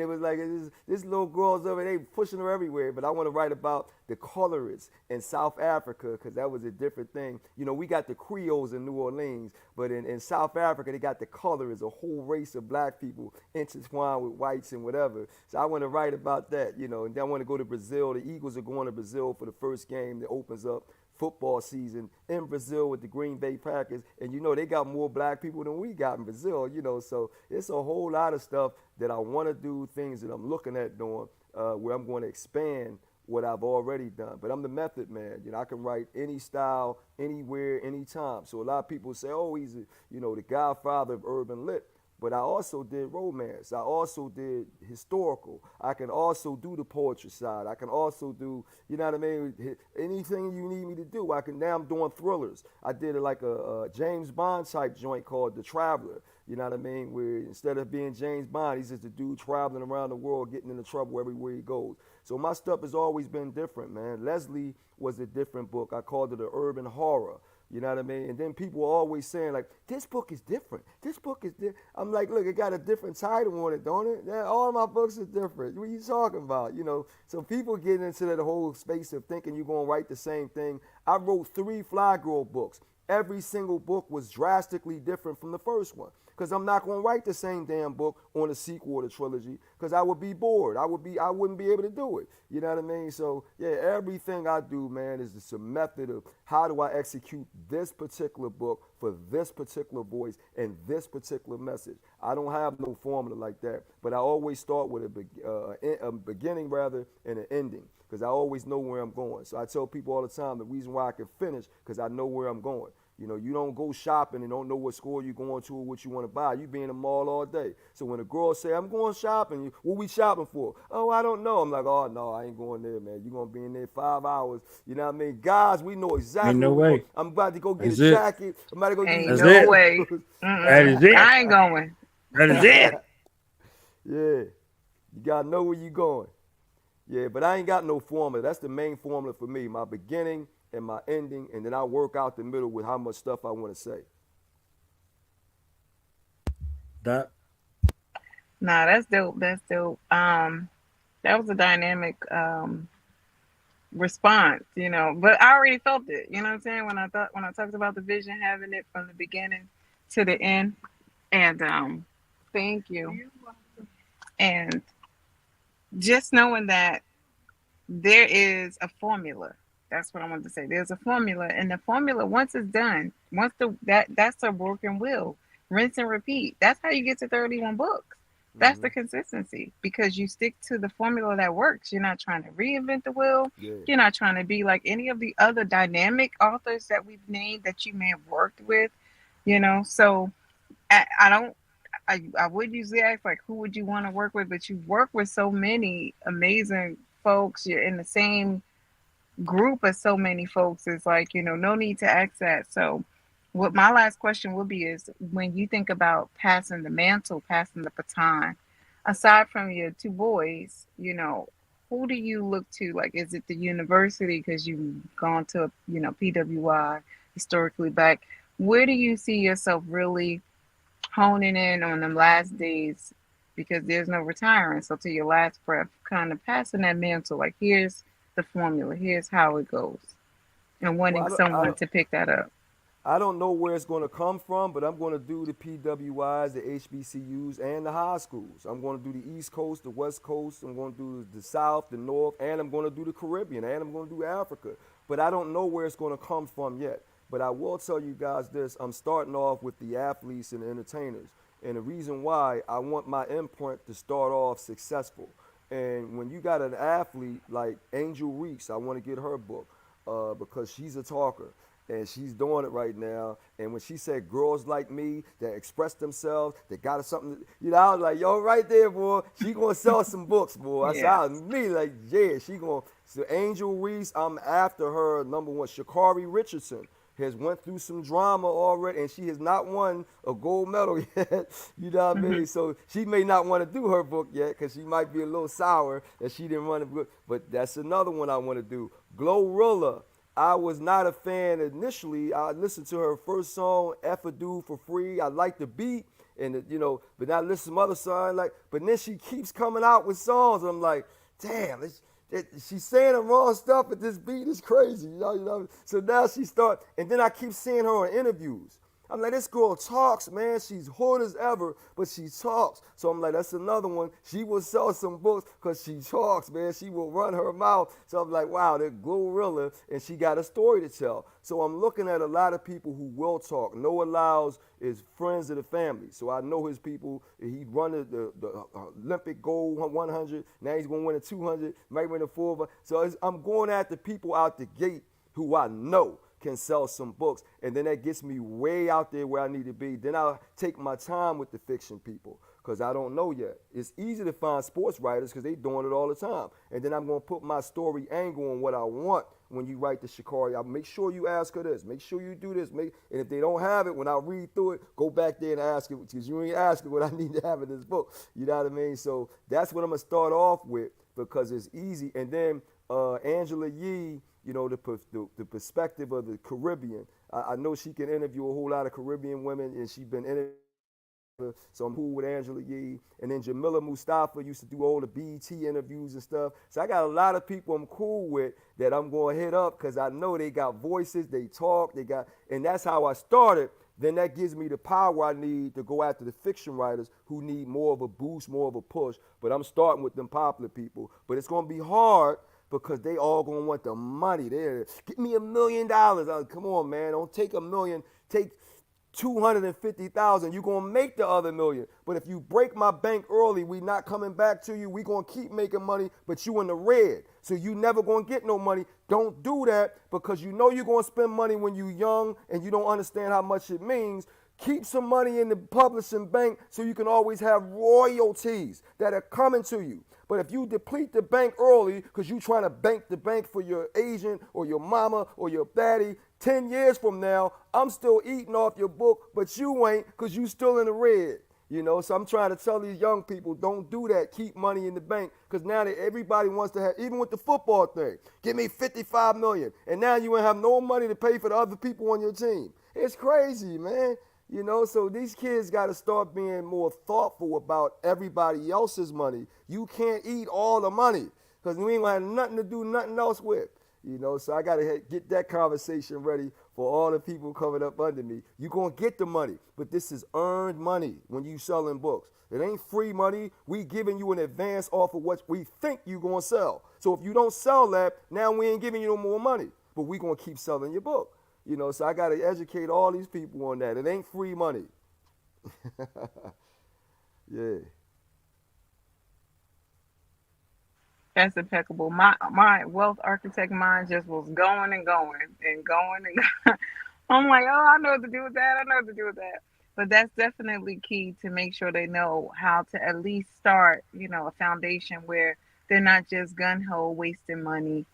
it was like, this little girl's over, they pushing her everywhere, but I want to write about the colorists in South Africa, because that was a different thing. We got the Creoles in New Orleans, but in South Africa, they got the colorists, a whole race of black people intertwined with whites and whatever. So I want to write about that, and then I want to go to Brazil. The Eagles are going to Brazil for the first game that opens up football season in Brazil with the Green Bay Packers, and you know they got more black people than we got in Brazil. You know, so it's a whole lot of stuff that I want to do, things that I'm looking at doing, where I'm going to expand what I've already done. But I'm the method man. You know, I can write any style, anywhere, anytime. So a lot of people say, oh, he's the Godfather of urban lit. But I also did romance. I also did historical. I can also do the poetry side. I can also do, you know what I mean? Anything you need me to do. Now I'm doing thrillers. I did like a James Bond type joint called The Traveler. You know what I mean? Where instead of being James Bond, he's just a dude traveling around the world, getting into trouble everywhere he goes. So my stuff has always been different, man. Leslie was a different book. I called it an urban horror. You know what I mean? And then people are always saying, like, this book is different. This book is different. I'm like, look, it got a different title on it, don't it? Yeah, all my books are different. What are you talking about? You know, so people get into that whole space of thinking you're going to write the same thing. I wrote 3 Flyy Girl books. Every single book was drastically different from the first one. Because I'm not going to write the same damn book on a sequel to the trilogy because I would be bored. I wouldn't be able to do it. You know what I mean? So, yeah, everything I do, man, is just a method of how do I execute this particular book for this particular voice and this particular message. I don't have no formula like that, but I always start with a beginning, rather, and an ending because I always know where I'm going. So I tell people all the time the reason why I can finish because I know where I'm going. You know, you don't go shopping and don't know what store you're going to or what you want to buy. You be in the mall all day. So when a girl say, I'm going shopping, what we shopping for? Oh, I don't know. I'm like, oh, no, I ain't going there, man. You're going to be in there 5 hours. You know what I mean? Guys, we know exactly Ain't no where we're way. going. I'm about to go get That's a it. jacket. I'm about to go Ain't use That's no it. way. That is it. I ain't going. That is it. Yeah. You got to know where you're going. Yeah, but I ain't got no formula. That's the main formula for me. My beginning and my ending, and then I work out the middle with how much stuff I want to say. That Nah, that's dope. That's dope. That was a dynamic response, but I already felt it. You know what I'm saying? When I talked about the vision, having it from the beginning to the end. And thank you. And just knowing that there is a formula. That's what I wanted to say. There's a formula, and the formula, once it's done, that's a broken wheel. Rinse and repeat. That's how you get to 31 books. That's the consistency because you stick to the formula that works. You're not trying to reinvent the wheel. Yeah. You're not trying to be like any of the other dynamic authors that we've named that you may have worked with. So I would usually ask like, who would you want to work with? But you work with so many amazing folks. You're in the same group of so many folks. It's like, no need to ask that. So what my last question will be is, when you think about passing the mantle, passing the baton, aside from your 2 boys, who do you look to? Like, is it the university because you've gone to, PWI, historically black? Where do you see yourself really honing in on them last days? Because there's no retiring. So to your last breath, kind of passing that mantle, like, here's the formula, here's how it goes, and wanting someone to pick that up. I don't know where it's going to come from, but I'm going to do the PWIs, the HBCUs, and the high schools. I'm going to do the East Coast, the West Coast. I'm going to do the South, the North, and I'm going to do the Caribbean, and I'm going to do Africa. But I don't know where it's going to come from yet. But I will tell you guys this. I'm starting off with the athletes and the entertainers. And the reason why, I want my imprint to start off successful. And when you got an athlete like Angel Reese, I want to get her book because she's a talker. And she's doing it right now. And when she said girls like me that express themselves, that got something, I was like, yo, right there, boy. She going to sell some books, boy. I said, I was me like, yeah, she going to. So Angel Reese, I'm after her, number 1. Sha'Carri Richardson has went through some drama already, and she has not won a gold medal yet. You know what I mean? So she may not want to do her book yet because she might be a little sour that she didn't run a book. But that's another one I want to do. Glorilla. I was not a fan initially. I listened to her first song, F a Dude for Free. I liked the beat, and but I listened to some other songs. But then she keeps coming out with songs, and I'm like, damn, she's saying the wrong stuff, but this beat is crazy. So now she and then I keep seeing her on interviews. I'm like, this girl talks, man. She's hood as ever, but she talks. So I'm like, that's another one. She will sell some books because she talks, man. She will run her mouth. So I'm like, wow, that gorilla, and she got a story to tell. So I'm looking at a lot of people who will talk. Noah Lyles is friends of the family. So I know his people. He run the Olympic gold 100. Now he's going to win a 200, might win a 400. So I'm going after people out the gate who I know can sell some books, and then that gets me way out there where I need to be. Then I'll take my time with the fiction people because I don't know yet. It's easy to find sports writers because they doing it all the time. And then I'm going to put my story angle on what I want when you write the Shikari. I'll make sure you ask her this. Make sure you do this. And if they don't have it, when I read through it, go back there and ask it because you ain't asking what I need to have in this book. You know what I mean? So that's what I'm going to start off with because it's easy. And then Angela Yee, you know, the perspective of the Caribbean. I know she can interview a whole lot of Caribbean women, and she's been interviewed. So I'm cool with Angela Yee. And then Jamila Mustafa used to do all the BET interviews and stuff. So I got a lot of people I'm cool with that I'm going to hit up because I know they got voices, they talk, and that's how I started. Then that gives me the power I need to go after the fiction writers who need more of a boost, more of a push. But I'm starting with them popular people. But it's going to be hard because they all gonna want the money. They give me $1 million. Come on, man. Don't take $1 million. Take 250,000. You're gonna make the other $1 million. But if you break my bank early, we not coming back to you. We gonna keep making money, but you in the red. So you never gonna get no money. Don't do that because you know you're gonna spend money when you young and you don't understand how much it means. Keep some money in the publishing bank so you can always have royalties that are coming to you. But if you deplete the bank early because you're trying to bank the bank for your agent or your mama or your daddy, 10 years from now, I'm still eating off your book, but you ain't because you still in the red. You know, so I'm trying to tell these young people, don't do that. Keep money in the bank because now that everybody wants to have, even with the football thing, give me $55 million. And now you won't have no money to pay for the other people on your team. It's crazy, man. You know, so these kids got to start being more thoughtful about everybody else's money. You can't eat all the money because we ain't going to have nothing to do nothing else with. You know, so I got to get that conversation ready for all the people coming up under me. You're going to get the money, but this is earned money when you selling books. It ain't free money. We giving you an advance off of what we think you're going to sell. So if you don't sell that, now we ain't giving you no more money, but we going to keep selling your book. You know, so I got to educate all these people on that. It ain't free money. Yeah. That's impeccable. My wealth architect mind just was going and going and going and going. I'm like, oh, I know what to do with that. I know what to do with that. But that's definitely key to make sure they know how to at least start, you know, a foundation where they're not just gun ho wasting money,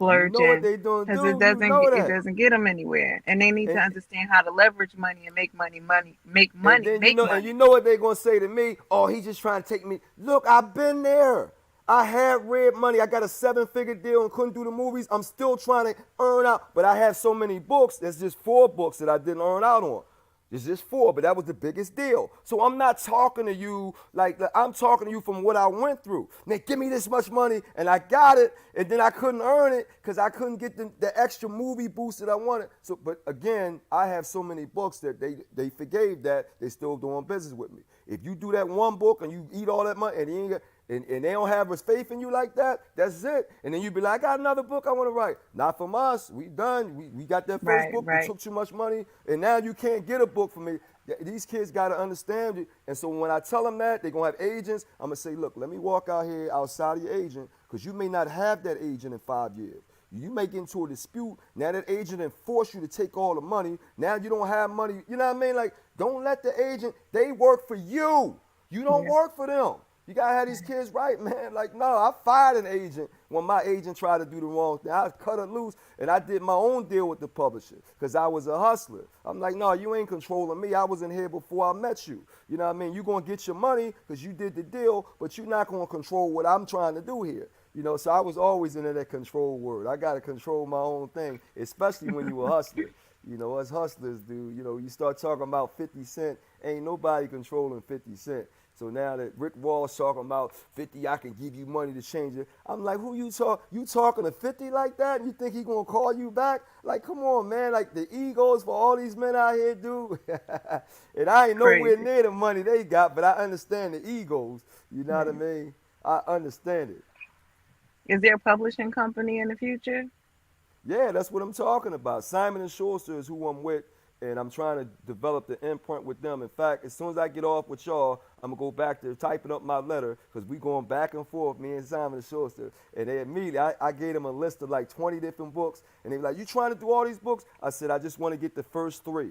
You know what splurging, they gonna because do. it You know it that. doesn't get them anywhere. And they need to And understand how to leverage money and make money, and then make and you money. know what they gonna say to me? Oh, he just trying to take me. Look, I've been there. I had red money. I got a 7-figure deal and couldn't do the movies. I'm still trying to earn out, but I have so many books. There's just 4 books that I didn't earn out on. It's just 4, but that was the biggest deal. So I'm not talking to you like I'm talking to you from what I went through. Now give me this much money, and I got it, and then I couldn't earn it because I couldn't get the extra movie boost that I wanted. So, but again, I have so many books that they forgave that they still doing business with me. If you do that one book and you eat all that money and you ain't got, and they don't have faith in you like that, that's it. And then you be like, I got another book I want to write. Not from us. We done. We got that first Right, book. We right. took too much money, and now you can't get a book from me. These kids got to understand it. And so when I tell them that, they're going to have agents. I'm going to say, look, let me walk out here outside of your agent because you may not have that agent in 5 years. You may get into a dispute. Now that agent and force you to take all the money. Now you don't have money. You know what I mean? Like, don't let the agent, they work for you. You don't Yeah. work for them. You gotta have these kids right, man. Like, no, I fired an agent when my agent tried to do the wrong thing. I cut her loose and I did my own deal with the publisher because I was a hustler. I'm like, no, you ain't controlling me. I was in here before I met you. You know what I mean? You're gonna get your money because you did the deal, but you're not gonna control what I'm trying to do here. You know, so I was always into that control word. I gotta control my own thing, especially when you a hustler. You know, us hustlers do, you know, you start talking about 50 Cent Ain't nobody controlling 50 Cent. So now that Rick Ross talking about 50, I can give you money to change it. I'm like, who you talking to 50 like that? And you think he gonna call you back? Like, come on, man. Like the egos for all these men out here, dude. And I ain't nowhere near the money they got, but I understand the egos. You know what I mean? I understand it. Is there a publishing company in the future? Yeah, that's what I'm talking about. Simon & Schuster is who I'm with, and I'm trying to develop the imprint with them. In fact, as soon as I get off with y'all, I'm going to go back to typing up my letter because we going back and forth, me and Simon & Schuster. And they immediately, I gave them a list of like 20 different books, and they were like, you trying to do all these books? I said, I just want to get the first 3. I'm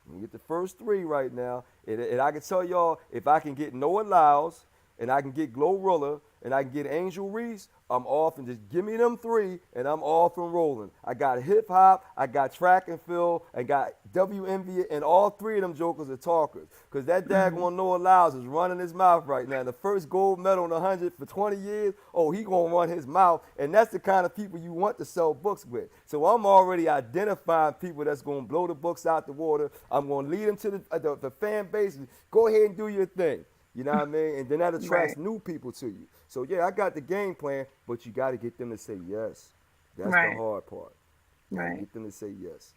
going to get the first 3 right now, and I can tell y'all, if I can get Noah Lyles, and I can get Glorilla, and I can get Angel Reese, I'm off, and just give me them 3, and I'm off and rolling. I got hip hop, I got track and field, I got WMV, and all 3 of them jokers are talkers. Because that daggone Noah Lyles is running his mouth right now. The first gold medal in 100 for 20 years, oh, he going to run his mouth, and that's the kind of people you want to sell books with. So I'm already identifying people that's going to blow the books out the water. I'm going to lead them to the fan base. Go ahead and do your thing. You know what I mean? And then that attracts new people to you. So, yeah, I got the game plan, but you got to get them to say yes. That's the hard part. Get them to say yes.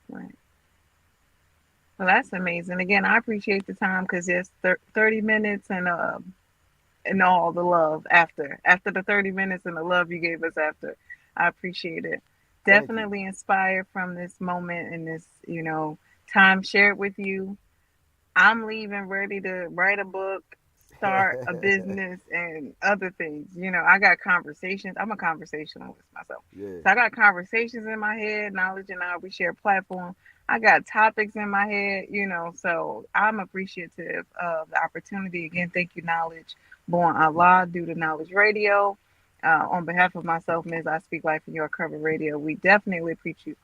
Right. Well, that's amazing. Again, I appreciate the time because it's 30 minutes and all the love after the 30 minutes and the love you gave us after. I appreciate it. Definitely inspired from this moment and this, time shared with you. I'm leaving ready to write a book, start a business, and other things. I got conversations. I'm a conversationalist myself. Yeah. So I got conversations in my head, knowledge and now we share a platform. I got topics in my head, so I'm appreciative of the opportunity. Again, thank you, Knowledge Born Allah, due to Knowledge Radio. On behalf of myself, Ms. I Speak Life in Your Cover Radio, we definitely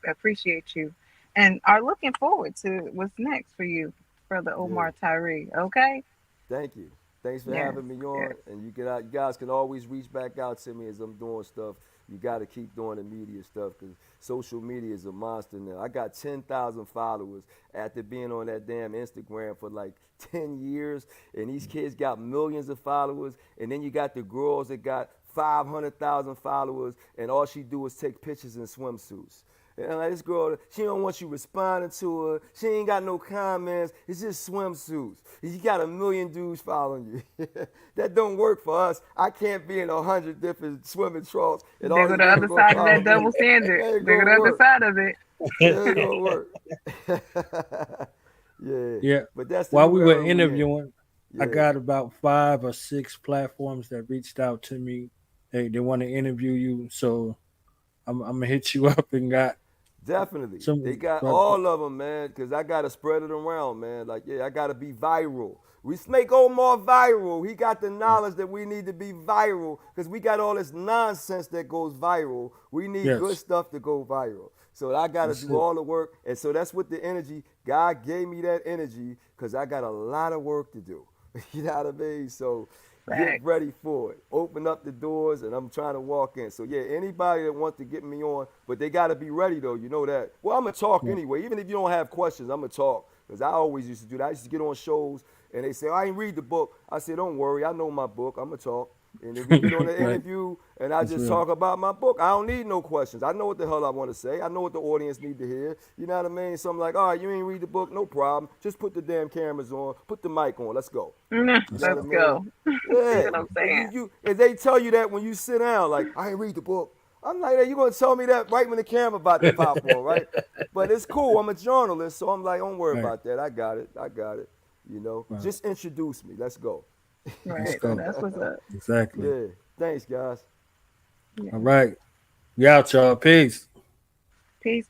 appreciate you and are looking forward to what's next for you. Brother Omar Tyree, okay? Thank you. Thanks for having me on. And you guys can always reach back out to me as I'm doing stuff. You got to keep doing the media stuff because social media is a monster now. I got 10,000 followers after being on that damn Instagram for like 10 years. And these kids got millions of followers. And then you got the girls that got 500,000 followers. And all she do is take pictures in swimsuits. And like, this girl, she don't want you responding to her. She ain't got no comments. It's just swimsuits. You got 1 million dudes following you. That don't work for us. I can't be in 100 different swimming trolls. They go the other side of that double standard. They go the other side of it. It ain't gonna work. Yeah. But that's the while we were interviewing, I got about 5 or 6 platforms that reached out to me. They want to interview you, so I'm gonna hit you up and got. Definitely. They got all of them, man, because I got to spread it around, man. Like, I got to be viral. We make Omar viral. He got the knowledge that we need to be viral because we got all this nonsense that goes viral. We need good stuff to go viral. So I got to do all the work. And so that's what the energy, God gave me that energy because I got a lot of work to do. You know what I mean? So get ready for it. Open up the doors, and I'm trying to walk in. So, anybody that wants to get me on, but they got to be ready, though. You know that. Well, I'm going to talk anyway. Even if you don't have questions, I'm going to talk because I always used to do that. I used to get on shows, and they say, I ain't read the book. I said, don't worry. I know my book. I'm going to talk. And if we get on the interview and I just talk about my book, I don't need no questions. I know what the hell I want to say. I know what the audience need to hear. You know what I mean? So I'm like, all right, you ain't read the book, no problem. Just put the damn cameras on, put the mic on, let's go. Let's go. Yeah. That's what I'm saying. If they tell you that when you sit down, like, I ain't read the book. I'm like, you're going to tell me that right when the camera about to pop on, right? But it's cool. I'm a journalist, so I'm like, don't worry about that. I got it. You know, just introduce me. Let's go. Right. That's what's up. Exactly. Yeah. Thanks, guys. Yeah. All right. We out, y'all. Peace. Peace.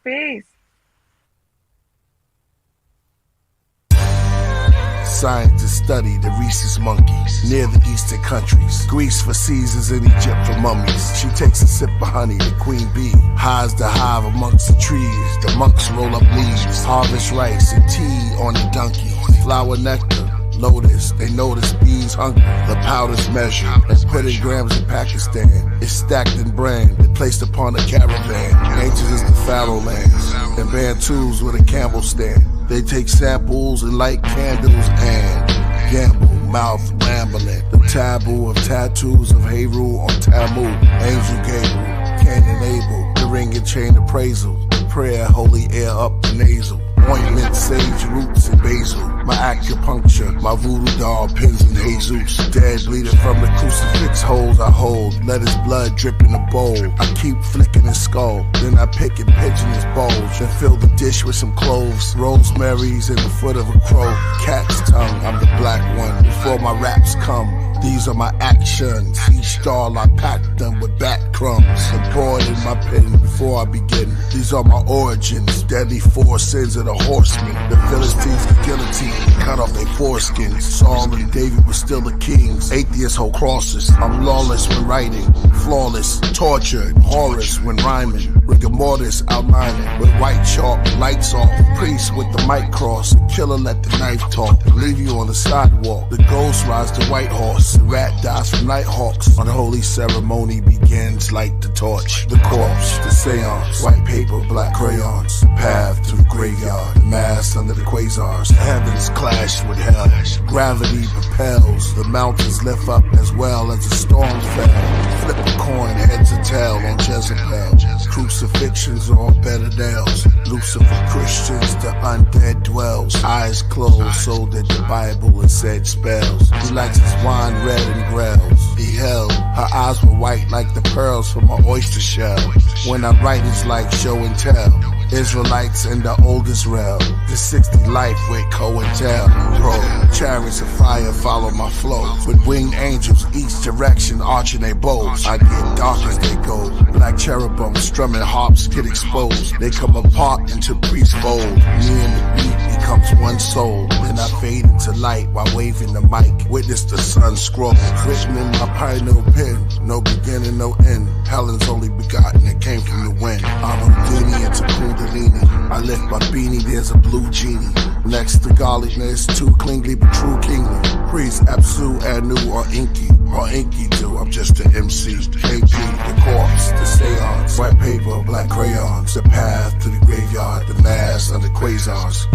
Scientists study the rhesus monkeys near the eastern countries. Greece for Caesars and Egypt for mummies. She takes a sip of honey, the queen bee hides the hive amongst the trees. The monks roll up leaves, harvest rice and tea on the donkey. Flower nectar, lotus, they notice bees hungry. The powder's measured and put in grams in Pakistan. It's stacked in brand and placed upon a caravan. Ancient as the Pharaoh lands and Bantus with a camel stand. They take samples and light candles and gamble, mouth rambling. The taboo of tattoos of Heru on Tamu. Angel Gabriel, Canon Abel. The ring and chain appraisal. Prayer, holy air up the nasal. Ointment, sage, roots, and basil. My acupuncture, my voodoo doll, pins and Jesus. Dead bleeding from the crucifix holes I hold. Let his blood drip in a bowl. I keep flicking his skull. Then I pick and pigeon his bulge. Then fill the dish with some cloves. Rosemary's in the foot of a crow. Cat's tongue, I'm the black one. Before my raps come, these are my actions. Each stall I pack them with bat crumbs and pour it in my pen before I begin. These are my origins. Deadly four sins of the horsemen. The Philistines, the guillotine, cut off their foreskins. Saul and David were still the kings. Atheists hold crosses. I'm lawless when writing, flawless, tortured, horrors when rhyming. Rigor mortis outlining with white chalk, lights off. Priest with the mic cross, killer let the knife talk. Leave you on the sidewalk. The ghost rides the white horse. The rat dies from night hawks. Unholy ceremony begins, light the torch. The corpse, the seance, white paper, black crayons. The path to the graveyard, the mass under the quasars. The heavens clash with hell. Gravity propels, the mountains lift up as well as the storms fell. Flip a coin, heads or tail on Jezebel. Crucifixions or better nails. Lucifer Christians, the undead dwells. Eyes closed so that the Bible is said spells. He likes his wine red and grells. Beheld, her eyes were white like the pearls from an oyster shell. When I write it's like show and tell. Israelites in the old Israel. The 60 life with co-and-tell. Pro, chariots of fire follow my flow. With winged angels each direction arching their bows. I get dark as they go. Black cherubim strumming harps get exposed. They come apart into priest fold. Me and the beat becomes one soul. Then I fade into light while waving the mic. Witness the sun scroll. Written in my pineal pen. No beginning, no end. Helen's only begotten that came from the wind. I'm Houdini into Kundalini. I lift my beanie, there's a blue genie. Next to godliness, too cleanly but true kingly. Priest, Absu, Anu, or Inky too. I'm just an MC. AP, the corpse, the seance. White paper, black crayons. The path to the graveyard, the mass under quasars.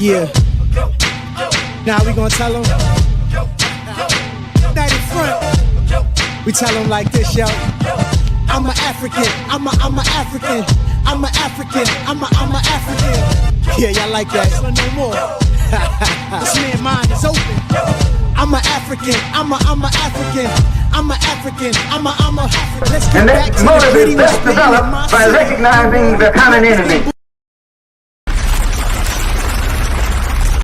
Yeah. Now we gonna tell them. That in front. We tell them like this, yo. I'm an African. I'm a African. I'm an African. I'm a African. Yeah, y'all like that? No more. This man's mind is open. I'm an African. I'm a African. I'm an African. I'm a. Let's get And back that to motive the is best developed by recognizing the common enemy.